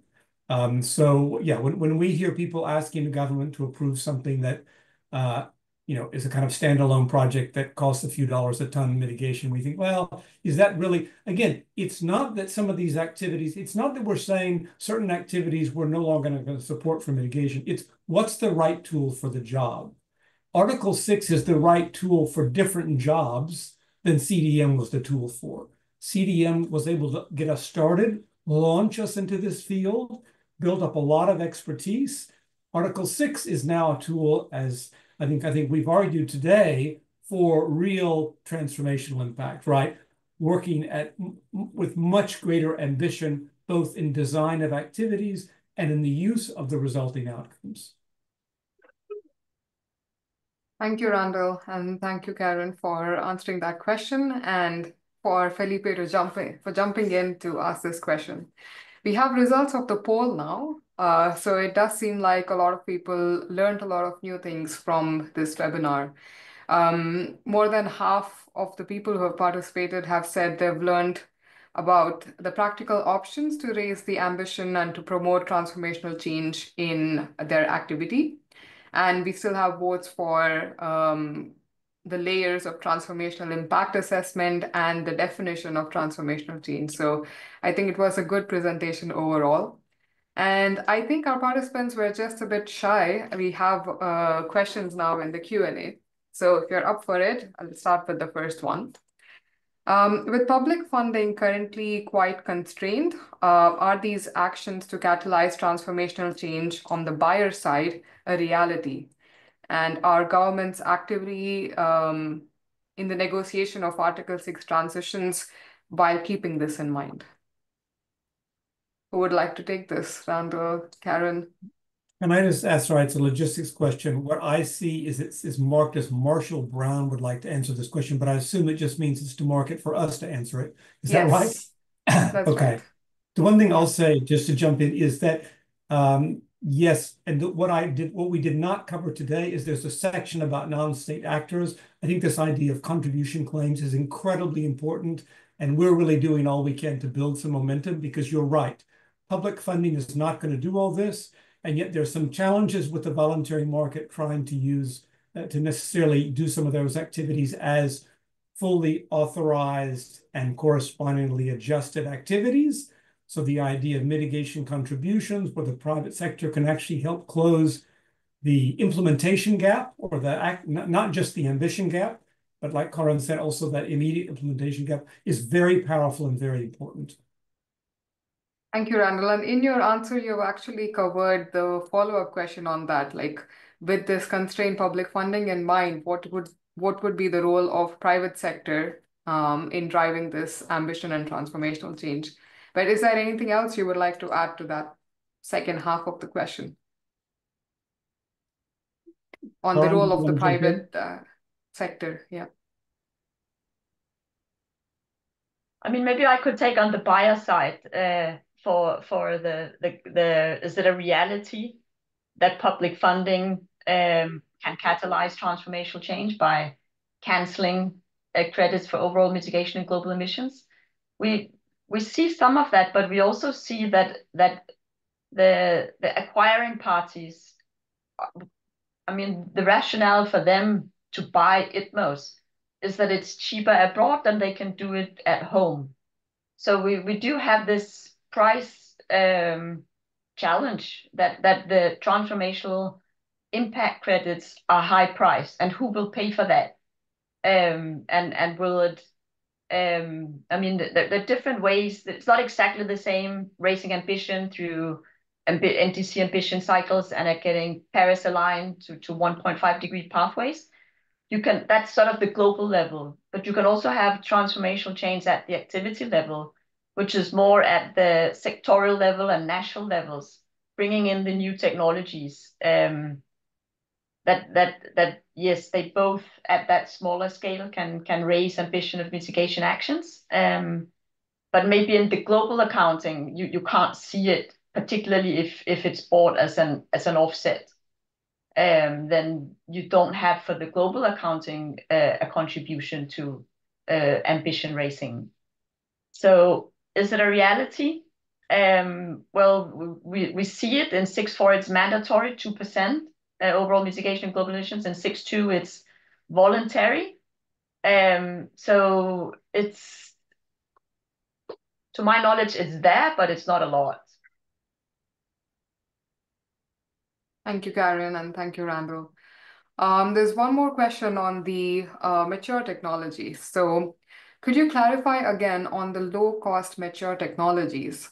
So yeah, when we hear people asking the government to approve something that, is a kind of standalone project that costs a few dollars a ton mitigation, we think, well, is that really, again, it's not that some of these activities, it's not that we're saying certain activities we're no longer going to support for mitigation. It's what's the right tool for the job. Article 6 is the right tool for different jobs than CDM was the tool for. CDM was able to get us started, launch us into this field, build up a lot of expertise. Article 6 is now a tool, as I think we've argued today, for real transformational impact, right? Working with much greater ambition, both in design of activities and in the use of the resulting outcomes. Thank you, Randall, and thank you, Karen, for answering that question, and for Felipe jumping in to ask this question. We have results of the poll now, so it does seem like a lot of people learned a lot of new things from this webinar. More than half of the people who have participated have said they've learned about the practical options to raise the ambition and to promote transformational change in their activity. And we still have votes for the layers of transformational impact assessment and the definition of transformational change. So I think it was a good presentation overall. And I think our participants were just a bit shy. We have questions now in the Q&A. So if you're up for it, I'll start with the first one. With public funding currently quite constrained, are these actions to catalyze transformational change on the buyer side a reality? And are governments actively in the negotiation of Article 6 transitions while keeping this in mind? Who would like to take this? Randall, Karen? Can I just ask, sorry, it's a logistics question. What I see is it's marked as Marshall Brown would like to answer this question, but I assume it just means it's to mark it for us to answer it. Is that right? That's okay. Right. The one thing I'll say, just to jump in, is that yes, and what we did not cover today is there's a section about non-state actors. I think this idea of contribution claims is incredibly important, and we're really doing all we can to build some momentum, because you're right. Public funding is not going to do all this, and yet there's some challenges with the voluntary market trying to use to necessarily do some of those activities as fully authorized and correspondingly adjusted activities. So the idea of mitigation contributions, where the private sector can actually help close the implementation gap, or not just the ambition gap, but like Karin said, also that immediate implementation gap, is very powerful and very important. Thank you, Randall. And in your answer, you've actually covered the follow-up question on that. Like, with this constrained public funding in mind, what would be the role of private sector in driving this ambition and transformational change? But is there anything else you would like to add to that second half of the question? On the role of the private sector, yeah. I mean, maybe I could take on the buyer side for the is it a reality that public funding can catalyze transformational change by canceling credits for overall mitigation and global emissions? We see some of that, but we also see that the acquiring parties, I mean, the rationale for them to buy ITMOs is that it's cheaper abroad than they can do it at home. So we do have this price challenge that the transformational impact credits are high priced, and who will pay for that? And will it? I mean, there are different ways. It's not exactly the same raising ambition through NDC ambition cycles and getting Paris aligned to 1.5-degree pathways. That's sort of the global level, but you can also have transformational change at the activity level, which is more at the sectorial level and national levels, bringing in the new technologies. That yes, they both at that smaller scale can raise ambition of mitigation actions. But maybe in the global accounting, you can't see it, particularly if it's bought as an offset. Then you don't have for the global accounting a contribution to ambition raising. So is it a reality? Well, we see it in 6.4, it's mandatory 2% overall mitigation of global emissions, and 6.2 it's voluntary. So it's, to my knowledge, it's there, but it's not a lot. Thank you, Karen, and thank you, Randall. There's one more question on the mature technologies. So could you clarify again on the low-cost mature technologies?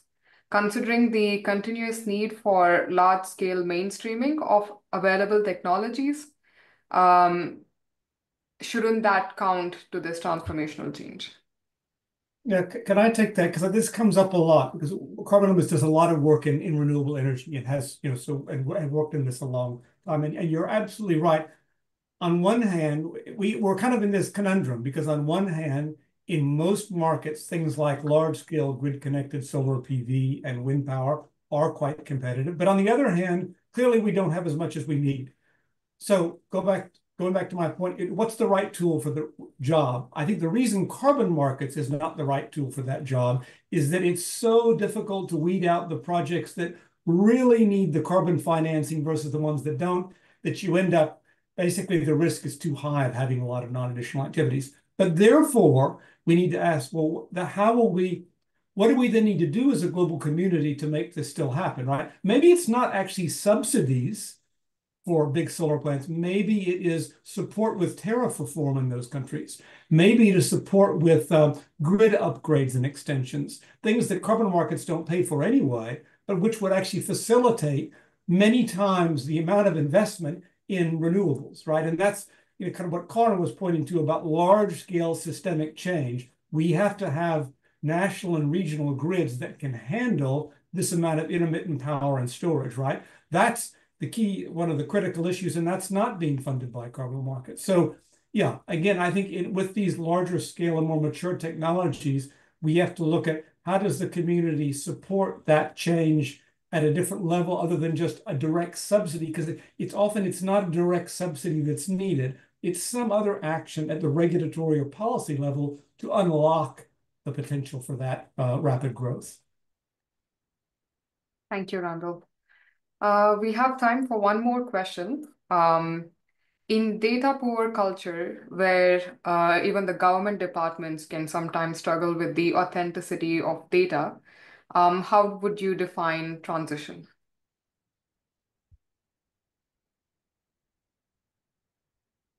Considering the continuous need for large-scale mainstreaming of available technologies, shouldn't that count to this transformational change? Yeah, can I take that? Because this comes up a lot, because Carbonomics does a lot of work in renewable energy. It has, and worked in this a long time. And you're absolutely right. On one hand, we're kind of in this conundrum, because on one hand, in most markets, things like large-scale grid-connected solar PV and wind power are quite competitive. But on the other hand, clearly we don't have as much as we need. So going back to my point, what's the right tool for the job? I think the reason carbon markets is not the right tool for that job is that it's so difficult to weed out the projects that really need the carbon financing versus the ones that don't, that you end up, basically the risk is too high of having a lot of non-additional activities. But therefore, we need to ask, well, what do we then need to do as a global community to make this still happen, right? Maybe it's not actually subsidies for big solar plants. Maybe it is support with tariff reform in those countries. Maybe it is support with grid upgrades and extensions, things that carbon markets don't pay for anyway, but which would actually facilitate many times the amount of investment in renewables, right? And that's kind of what Colin was pointing to about large-scale systemic change. We have to have national and regional grids that can handle this amount of intermittent power and storage, right? That's the key, one of the critical issues, and that's not being funded by carbon markets. So yeah, again, I think with these larger scale and more mature technologies, we have to look at how does the community support that change at a different level other than just a direct subsidy, because it's not a direct subsidy that's needed. It's some other action at the regulatory or policy level to unlock the potential for that rapid growth. Thank you, Randall. We have time for one more question. In data-poor culture, where even the government departments can sometimes struggle with the authenticity of data, how would you define transition?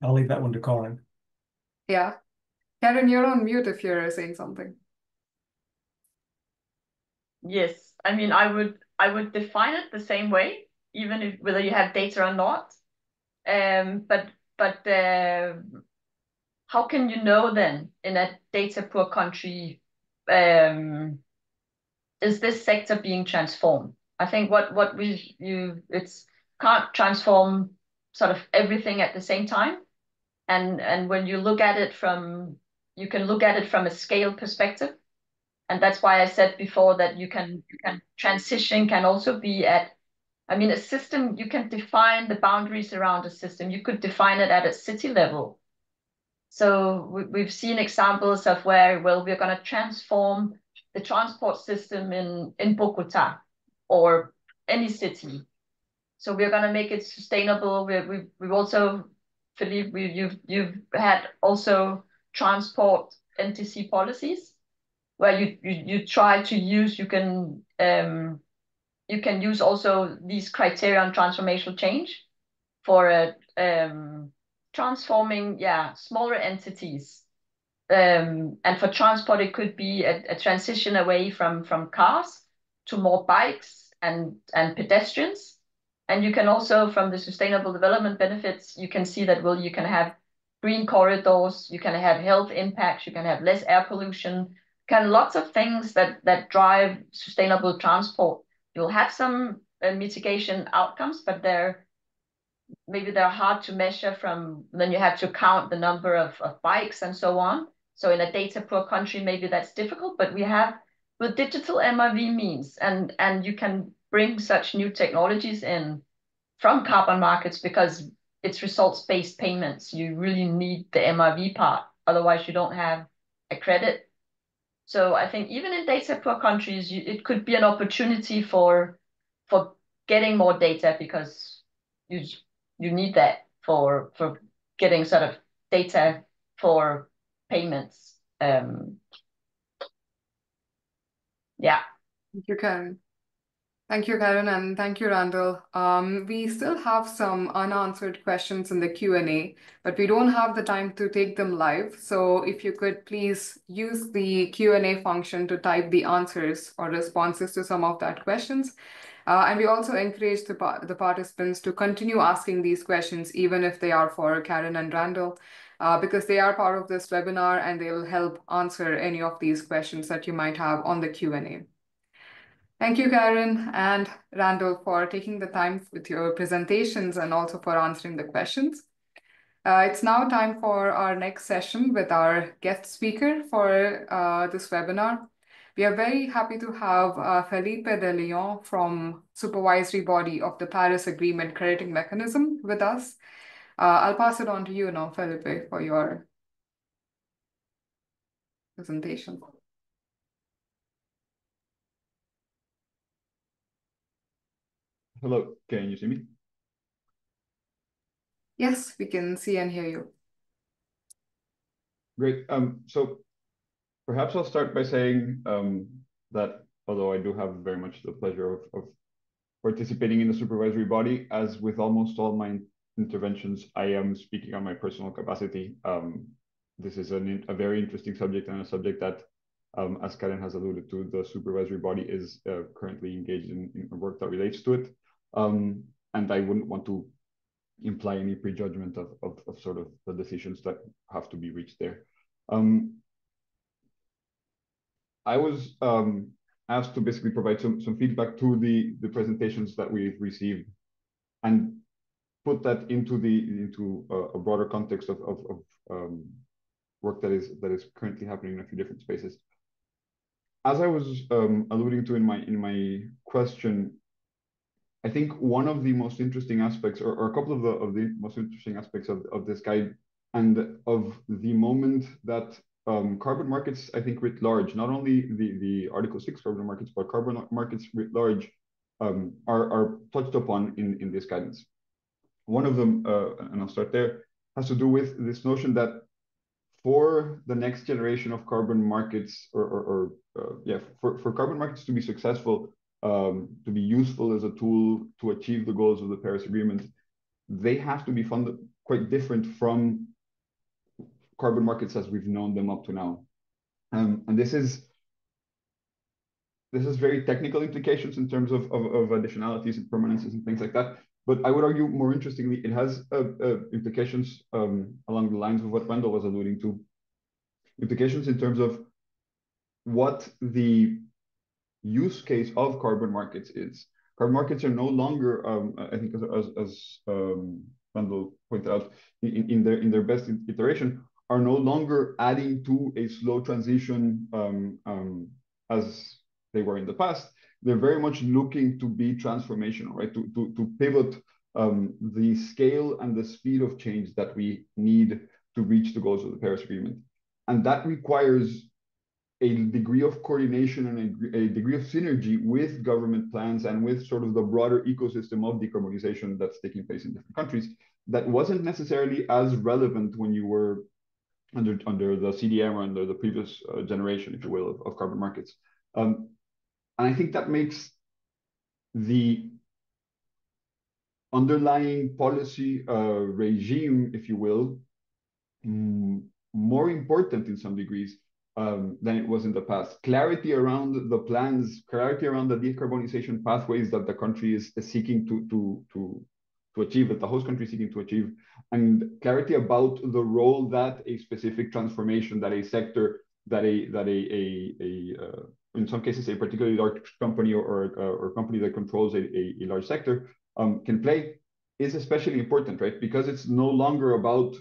I'll leave that one to Karin. Yeah. Karen, you're on mute if you're saying something. Yes, I mean, I would define it the same way, even if whether you have data or not. But how can you know then in a data poor country, is this sector being transformed? I think it's can't transform sort of everything at the same time. And when you look at it you can look at it from a scale perspective. And that's why I said before that you can transition can also be a system, you can define the boundaries around a system. You could define it at a city level. So we've seen examples of where, well, we're going to transform the transport system in Bogota or any city. So we're going to make it sustainable. We've also, Philippe, you've had also transport NTC policies, where you try to use, you can use also these criteria on transformational change for transforming smaller entities. And for transport, it could be a transition away from cars to more bikes and pedestrians. And you can also, from the sustainable development benefits, you can see that, well, you can have green corridors, you can have health impacts, you can have less air pollution, lots of things that drive sustainable transport. You'll have some mitigation outcomes, but maybe they're hard to measure then you have to count the number of bikes and so on. So in a data poor country, maybe that's difficult, but we have with digital MRV means, and you can bring such new technologies in from carbon markets because it's results-based payments. You really need the MRV part, otherwise you don't have a credit. So I think even in data poor countries, it could be an opportunity for getting more data because you need that for getting sort of data for payments. Yeah. Thank you, Karen. Thank you, Karen, and thank you, Randall. We still have some unanswered questions in the Q&A, but we don't have the time to take them live. So if you could please use the Q&A function to type the answers or responses to some of that questions. And we also encourage the participants to continue asking these questions, even if they are for Karen and Randall, because they are part of this webinar and they'll help answer any of these questions that you might have on the Q&A. Thank you, Karen and Randall, for taking the time with your presentations and also for answering the questions. It's now time for our next session with our guest speaker for this webinar. We are very happy to have Felipe de Leon from Supervisory Body of the Paris Agreement Crediting Mechanism with us. I'll pass it on to you now, Felipe, for your presentation. Hello, can you see me? Yes, we can see and hear you. Great. So perhaps I'll start by saying that although I do have very much the pleasure of participating in the supervisory body, as with almost all my interventions, I am speaking on my personal capacity. This is a very interesting subject and a subject that, as Karen has alluded to, the supervisory body is currently engaged in work that relates to it. And I wouldn't want to imply any prejudgment of sort of the decisions that have to be reached there. I was asked to basically provide some feedback to the presentations that we've received and put that into a broader context of work that is currently happening in a few different spaces. As I was alluding to in my question, I think one of the most interesting aspects, or a couple of the most interesting aspects of this guide and of the moment that carbon markets, I think writ large, not only the Article 6 carbon markets, but carbon markets writ large are touched upon in this guidance. One of them, and I'll start there, has to do with this notion that for the next generation of carbon markets, for carbon markets to be successful, to be useful as a tool to achieve the goals of the Paris Agreement, they have to be funded quite different from carbon markets as we've known them up to now. And this is very technical implications in terms of additionalities and permanences and things like that. But I would argue more interestingly, it has implications along the lines of what Randall was alluding to, implications in terms of what the use case of carbon markets is. Carbon markets are no longer, I think, as Randall pointed out, in their best iteration, are no longer adding to a slow transition as they were in the past. They're very much looking to be transformational, right? To pivot the scale and the speed of change that we need to reach the goals of the Paris Agreement. And that requires a degree of coordination and a degree of synergy with government plans and with sort of the broader ecosystem of decarbonization that's taking place in different countries that wasn't necessarily as relevant when you were under the CDM or under the previous generation, if you will, of carbon markets. And I think that makes the underlying policy regime, if you will, more important in some degrees than it was in the past. Clarity around the plans, clarity around the decarbonization pathways that the country is seeking to achieve, that the host country is seeking to achieve, and clarity about the role that a specific transformation, that a sector, that in some cases a particularly large company or company that controls a large sector can play, is especially important, right? Because it's no longer about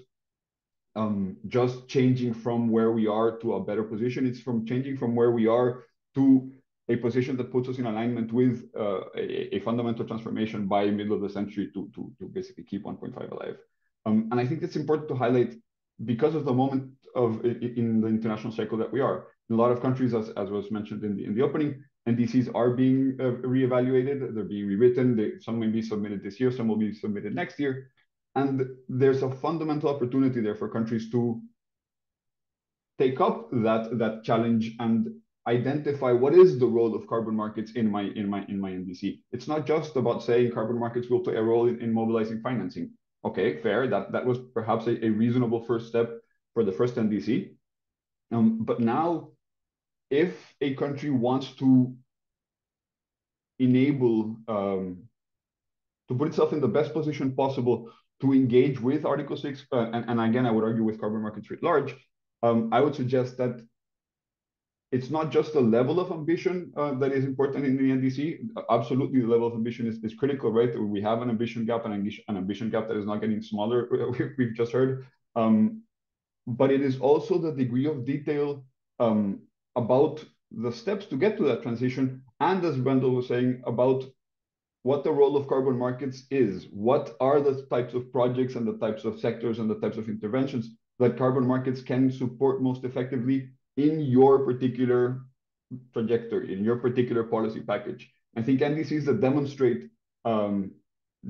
just changing from where we are to a better position. It's from changing from where we are to a position that puts us in alignment with a fundamental transformation by middle of the century to basically keep 1.5 alive. And I think it's important to highlight because of the moment in the international cycle that we are. In a lot of countries, as was mentioned in the opening, NDCs are being reevaluated, they're being rewritten. Some may be submitted this year, some will be submitted next year. And there's a fundamental opportunity there for countries to take up that challenge and identify what is the role of carbon markets in my NDC. It's not just about saying carbon markets will play a role in mobilizing financing. Okay, fair. That was perhaps a reasonable first step for the first NDC. But now, if a country wants to enable to put itself in the best position possible to engage with Article 6, and again, I would argue with carbon markets writ large, I would suggest that it's not just the level of ambition that is important in the NDC. Absolutely, the level of ambition is critical, right? We have an ambition gap, an ambition gap that is not getting smaller, we've just heard. But it is also the degree of detail about the steps to get to that transition, and as Randall was saying, about what the role of carbon markets is. What are the types of projects and the types of sectors and the types of interventions that carbon markets can support most effectively in your particular trajectory, in your particular policy package. I think NDCs that demonstrate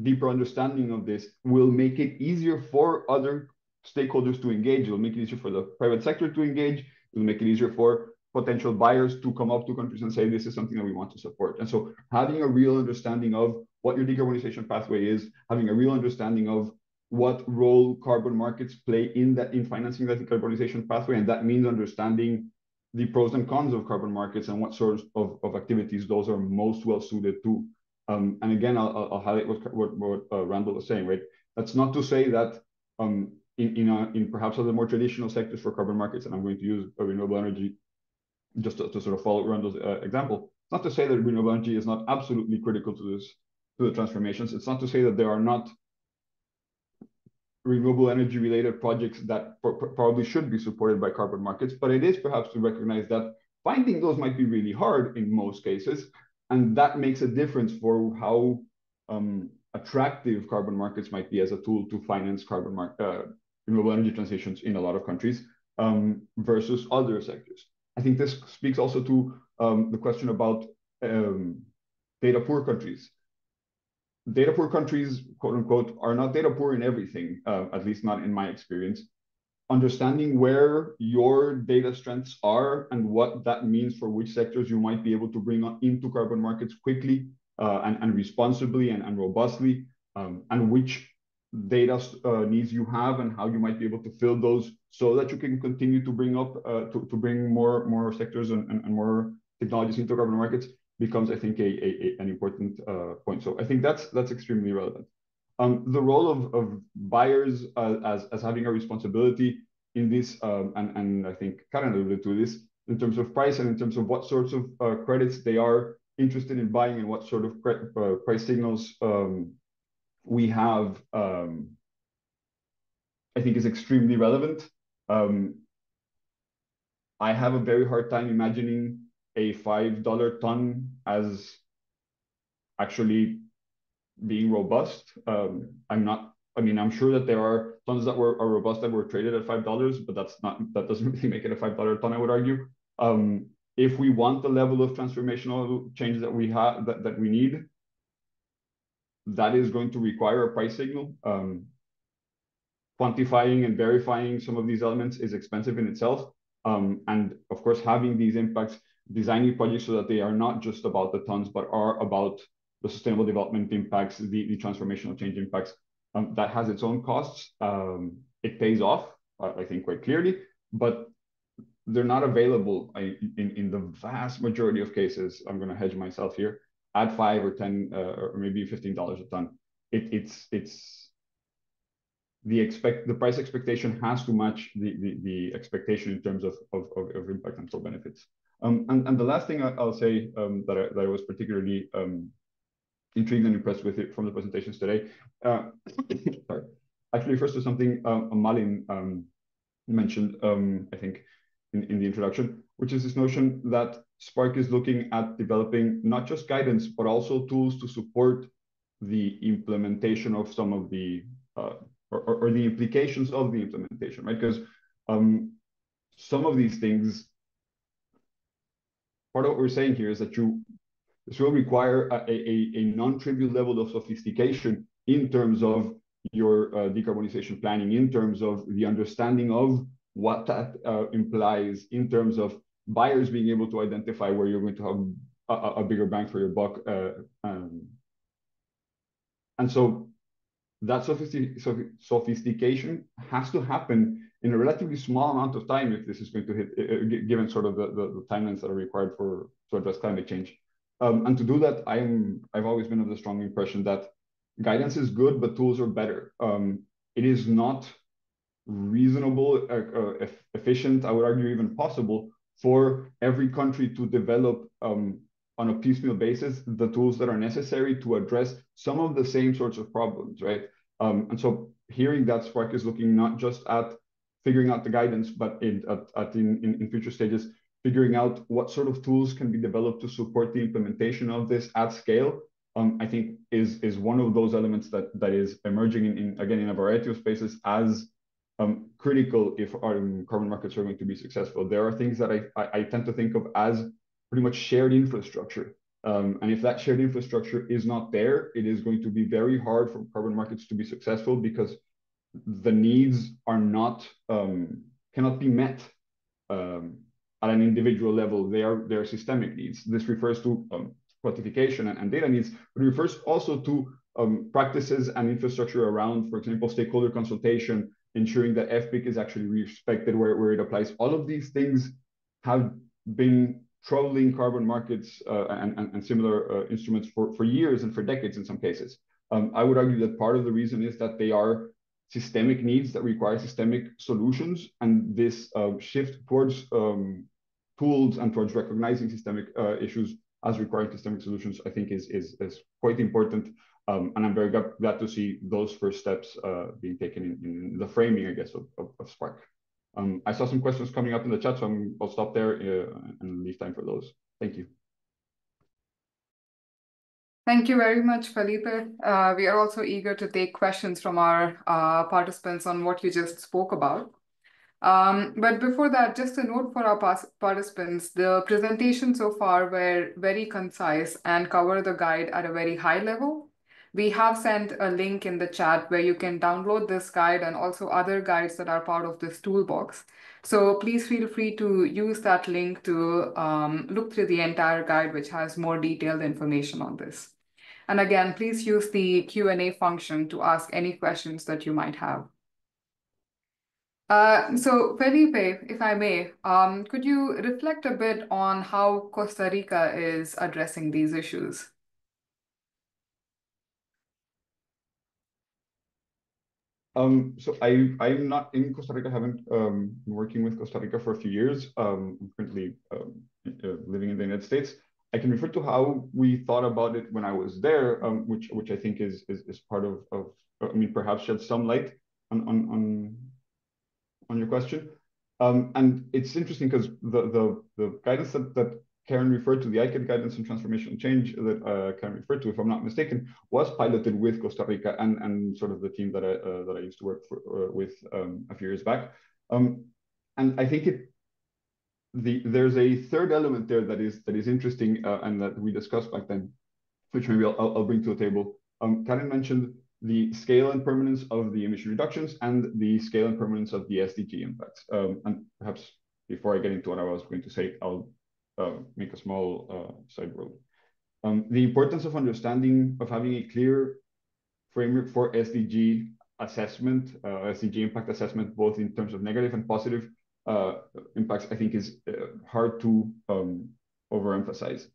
deeper understanding of this will make it easier for other stakeholders to engage. It will make it easier for the private sector to engage. It will make it easier for potential buyers to come up to countries and say, this is something that we want to support. And so having a real understanding of what your decarbonization pathway is, having a real understanding of what role carbon markets play in financing that decarbonization pathway, and that means understanding the pros and cons of carbon markets and what sorts of activities those are most well suited to. And again, I'll highlight what Randall was saying, right? That's not to say that in perhaps other more traditional sectors for carbon markets, and I'm going to use renewable energy just to sort of follow Randall's example. It's not to say that renewable energy is not absolutely critical to the transformations. It's not to say that there are not renewable energy related projects that probably should be supported by carbon markets, but it is perhaps to recognize that finding those might be really hard in most cases, and that makes a difference for how attractive carbon markets might be as a tool to finance renewable energy transitions in a lot of countries versus other sectors. I think this speaks also to the question about data poor countries. Data poor countries, quote unquote, are not data poor in everything, at least not in my experience. Understanding where your data strengths are and what that means for which sectors you might be able to bring into carbon markets quickly and responsibly and robustly, and which data needs you have and how you might be able to fill those so that you can continue to bring up to bring more sectors and more technologies into carbon markets becomes, I think, an important point. So I think that's extremely relevant. The role of buyers as having a responsibility in this, and I think Karen alluded to this, in terms of price and in terms of what sorts of credits they are interested in buying and what sort of price signals we have, I think is extremely relevant. I have a very hard time imagining a $5 ton as actually being robust. I'm sure that there are tons that are robust that were traded at $5, but that doesn't really make it a $5 ton, I would argue. If we want the level of transformational change that we have, that we need, that is going to require a price signal. quantifying and verifying some of these elements is expensive in itself. And of course, having these impacts, designing projects so that they are not just about the tons, but are about the sustainable development impacts, the transformational change impacts, that has its own costs. It pays off, I think, quite clearly, but they're not available in the vast majority of cases. I'm going to hedge myself here at $5 or $10 or maybe $15 a ton. It's the price expectation has to match the expectation in terms of impact and flow benefits. And the last thing I'll say that I was particularly intrigued and impressed with it from the presentations today, sorry, actually refers to something Malin mentioned, I think, in the introduction, which is this notion that Spark is looking at developing not just guidance, but also tools to support the implementation of some of the, or the implications of the implementation, right? Because some of these things, part of what we're saying here is that this will require a non-trivial level of sophistication in terms of your decarbonization planning, in terms of the understanding of what that implies, in terms of buyers being able to identify where you're going to have a bigger bang for your buck. And so that sophistication has to happen in a relatively small amount of time if this is going to hit, given sort of the timelines that are required to address climate change. And to do that, I've always been of the strong impression that guidance is good, but tools are better. It is not reasonable, efficient, I would argue even possible, for every country to develop on a piecemeal basis the tools that are necessary to address some of the same sorts of problems, right? And so hearing that Spark is looking not just at figuring out the guidance, but in future stages, figuring out what sort of tools can be developed to support the implementation of this at scale, I think is one of those elements that is emerging in a variety of spaces as critical if our carbon markets are going to be successful. There are things that I tend to think of as pretty much shared infrastructure. And if that shared infrastructure is not there, it is going to be very hard for carbon markets to be successful because the needs are not cannot be met at an individual level. They are systemic needs. This refers to quantification and data needs, but it refers also to practices and infrastructure around, for example, stakeholder consultation, ensuring that FPIC is actually respected where it applies. All of these things have been troubling carbon markets and similar instruments for years and for decades in some cases. I would argue that part of the reason is that they are systemic needs that require systemic solutions, and this shift towards tools and towards recognizing systemic issues as requiring systemic solutions, I think is quite important. And I'm very glad to see those first steps being taken in the framing, I guess, of Spark. I saw some questions coming up in the chat, so I'll stop there and leave time for those. Thank you. Thank you very much, Felipe. We are also eager to take questions from our participants on what you just spoke about. But before that, just a note for our participants, the presentations so far were very concise and cover the guide at a very high level. We have sent a link in the chat where you can download this guide and also other guides that are part of this toolbox. So please feel free to use that link to look through the entire guide, which has more detailed information on this. And again, please use the Q&A function to ask any questions that you might have. So Felipe, if I may, could you reflect a bit on how Costa Rica is addressing these issues? So I'm not in Costa Rica. I haven't been working with Costa Rica for a few years. I'm currently living in the United States. I can refer to how we thought about it when I was there, which I think is part of I mean, perhaps shed some light on your question. And it's interesting because the guidance that Karen referred to, the ICAT guidance on transformational change that Karen referred to, if I'm not mistaken, was piloted with Costa Rica and sort of the team that I used to work with a few years back. And I think there's a third element there that is interesting and that we discussed back then, which maybe I'll bring to the table. Karen mentioned the scale and permanence of the emission reductions and the scale and permanence of the SDG impacts. And perhaps before I get into what I was going to say, I'll make a small side road. The importance of understanding, of having a clear framework for SDG assessment, SDG impact assessment, both in terms of negative and positive impacts, I think is hard to overemphasize.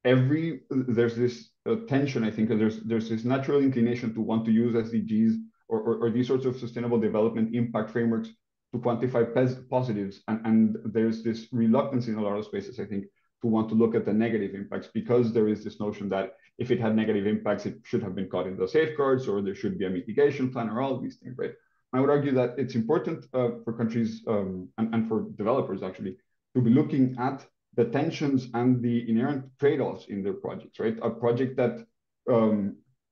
There's this tension, I think, there's this natural inclination to want to use SDGs or these sorts of sustainable development impact frameworks to quantify positives. And there's this reluctance in a lot of spaces, I think, to want to look at the negative impacts, because there is this notion that if it had negative impacts, it should have been caught in the safeguards, or there should be a mitigation plan, or all of these things, right? I would argue that it's important for countries and for developers, actually, to be looking at the tensions and the inherent trade-offs in their projects, right? A project that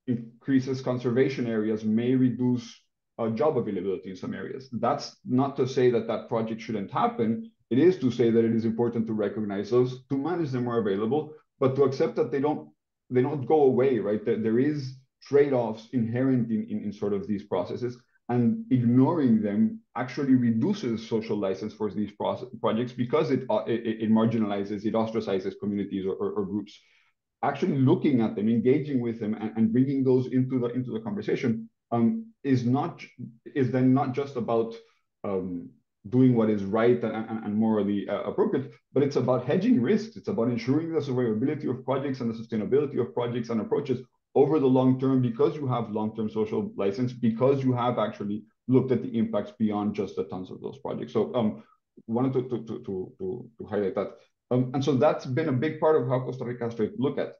increases conservation areas may reduce job availability in some areas. That's not to say that that project shouldn't happen. It is to say that it is important to recognize those, to manage them where available, but to accept that they don't go away, right? There is trade-offs inherent in sort of these processes, and ignoring them actually reduces social license for these projects, because it marginalizes, it ostracizes communities or groups. Actually looking at them, engaging with them, and bringing those into the conversation is then not just about doing what is right and morally appropriate, but it's about hedging risks. It's about ensuring the survivability of projects and the sustainability of projects and approaches over the long term, because you have long-term social license, because you have actually looked at the impacts beyond just the tons of those projects. So wanted to highlight that. And so that's been a big part of how Costa Rica has tried to look at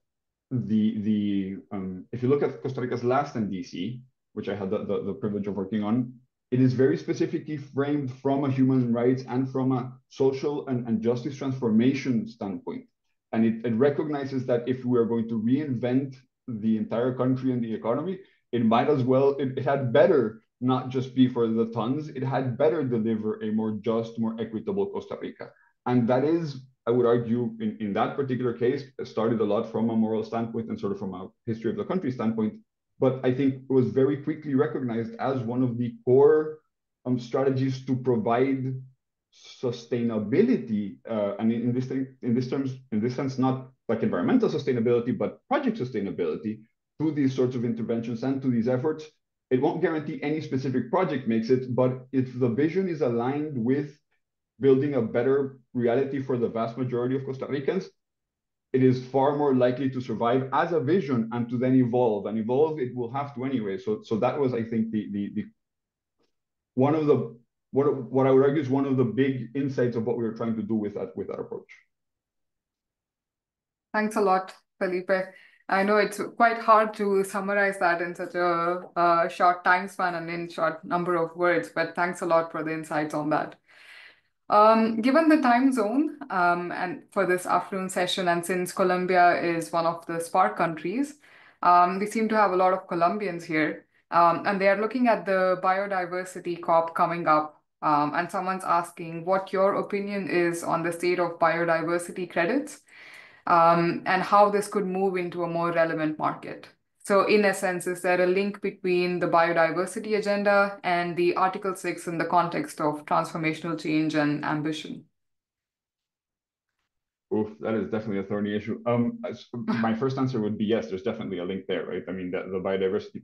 if you look at Costa Rica's last NDC, which I had the privilege of working on, it is very specifically framed from a human rights and from a social and justice transformation standpoint. And it recognizes that if we are going to reinvent the entire country and the economy, it might as well, it had better not just be for the tons, it had better deliver a more just, more equitable Costa Rica. And that is, I would argue, in that particular case, it started a lot from a moral standpoint and sort of from a history of the country standpoint. But I think it was very quickly recognized as one of the core strategies to provide sustainability, and in this sense, not like environmental sustainability, but project sustainability to these sorts of interventions and to these efforts. It won't guarantee any specific project makes it, but if the vision is aligned with building a better reality for the vast majority of Costa Ricans, it is far more likely to survive as a vision and to then evolve. And evolve it will have to anyway. So that was, I think, one of the what I would argue is one of the big insights of what we were trying to do with that approach. Thanks a lot, Felipe. I know it's quite hard to summarize that in such a short time span and in short number of words, but thanks a lot for the insights on that. Given the time zone and for this afternoon session, and since Colombia is one of the SPARC countries, we seem to have a lot of Colombians here, and they are looking at the biodiversity COP coming up, and someone's asking what your opinion is on the state of biodiversity credits, and how this could move into a more relevant market. So in a sense, is there a link between the biodiversity agenda and the Article 6 in the context of transformational change and ambition? Oof, that is definitely a thorny issue. My first answer would be yes, there's definitely a link there, right? I mean, the biodiversity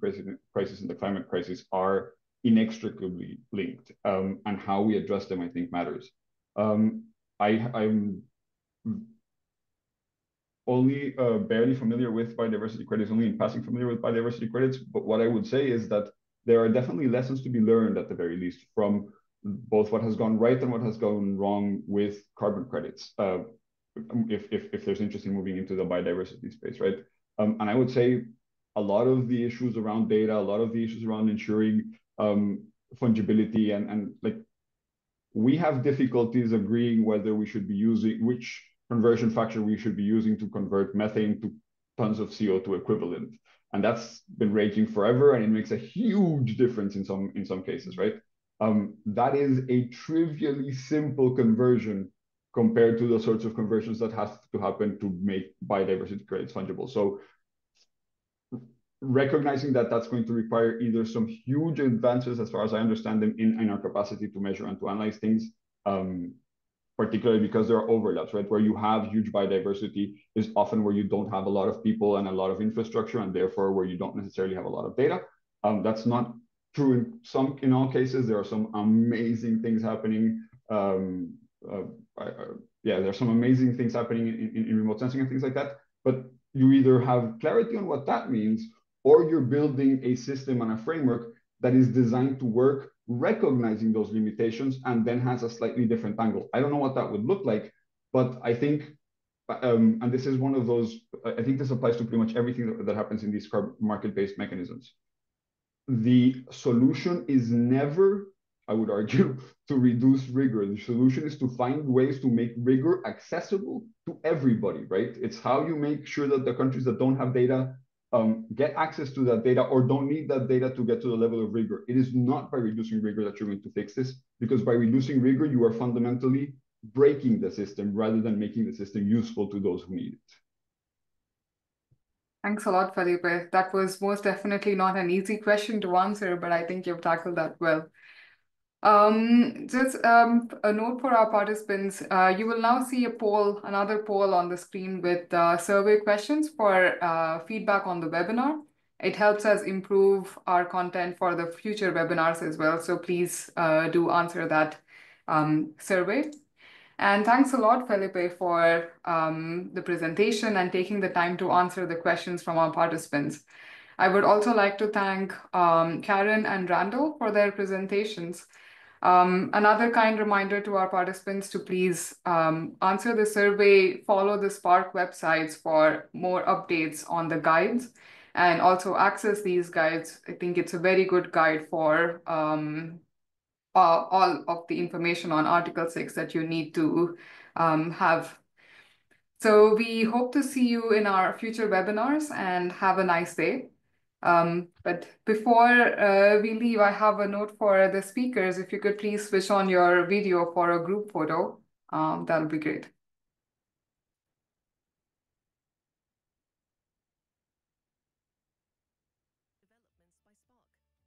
crisis and the climate crisis are inextricably linked, and how we address them, I think, matters. I'm only barely familiar with biodiversity credits, only in passing familiar with biodiversity credits. But what I would say is that there are definitely lessons to be learned, at the very least, from both what has gone right and what has gone wrong with carbon credits, if there's interest in moving into the biodiversity space, right? And I would say a lot of the issues around data, a lot of the issues around ensuring fungibility, and like, we have difficulties agreeing whether we should be using, which conversion factor we should be using to convert methane to tons of CO2 equivalent. And that's been raging forever, and it makes a huge difference in some cases, right? That is a trivially simple conversion compared to the sorts of conversions that have to happen to make biodiversity credits fungible. So recognizing that that's going to require either some huge advances, as far as I understand them, in our capacity to measure and to analyze things, particularly because there are overlaps, right? Where you have huge biodiversity is often where you don't have a lot of people and a lot of infrastructure, and therefore where you don't necessarily have a lot of data. That's not true in all cases. There are some amazing things happening. There's some amazing things happening in remote sensing and things like that. But you either have clarity on what that means, or you're building a system and a framework that is designed to work recognizing those limitations and then has a slightly different angle. I don't know what that would look like, but I think, and this is one of those, I think this applies to pretty much everything that happens in these market-based mechanisms. The solution is never, I would argue, to reduce rigor. The solution is to find ways to make rigor accessible to everybody, right? It's how you make sure that the countries that don't have data get access to that data or don't need that data to get to the level of rigor. It is not by reducing rigor that you're going to fix this, because by reducing rigor, you are fundamentally breaking the system rather than making the system useful to those who need it. Thanks a lot, Felipe. That was most definitely not an easy question to answer, but I think you've tackled that well. Just a note for our participants, you will now see another poll on the screen with survey questions for feedback on the webinar. It helps us improve our content for the future webinars as well. So please do answer that survey. And thanks a lot, Felipe, for the presentation and taking the time to answer the questions from our participants. I would also like to thank Karen and Randall for their presentations. Another kind reminder to our participants to please answer the survey, follow the Spark websites for more updates on the guides, and also access these guides. I think it's a very good guide for all of the information on Article 6 that you need to have. So we hope to see you in our future webinars, and have a nice day. But before we leave, I have a note for the speakers. If you could please switch on your video for a group photo, that'll be great.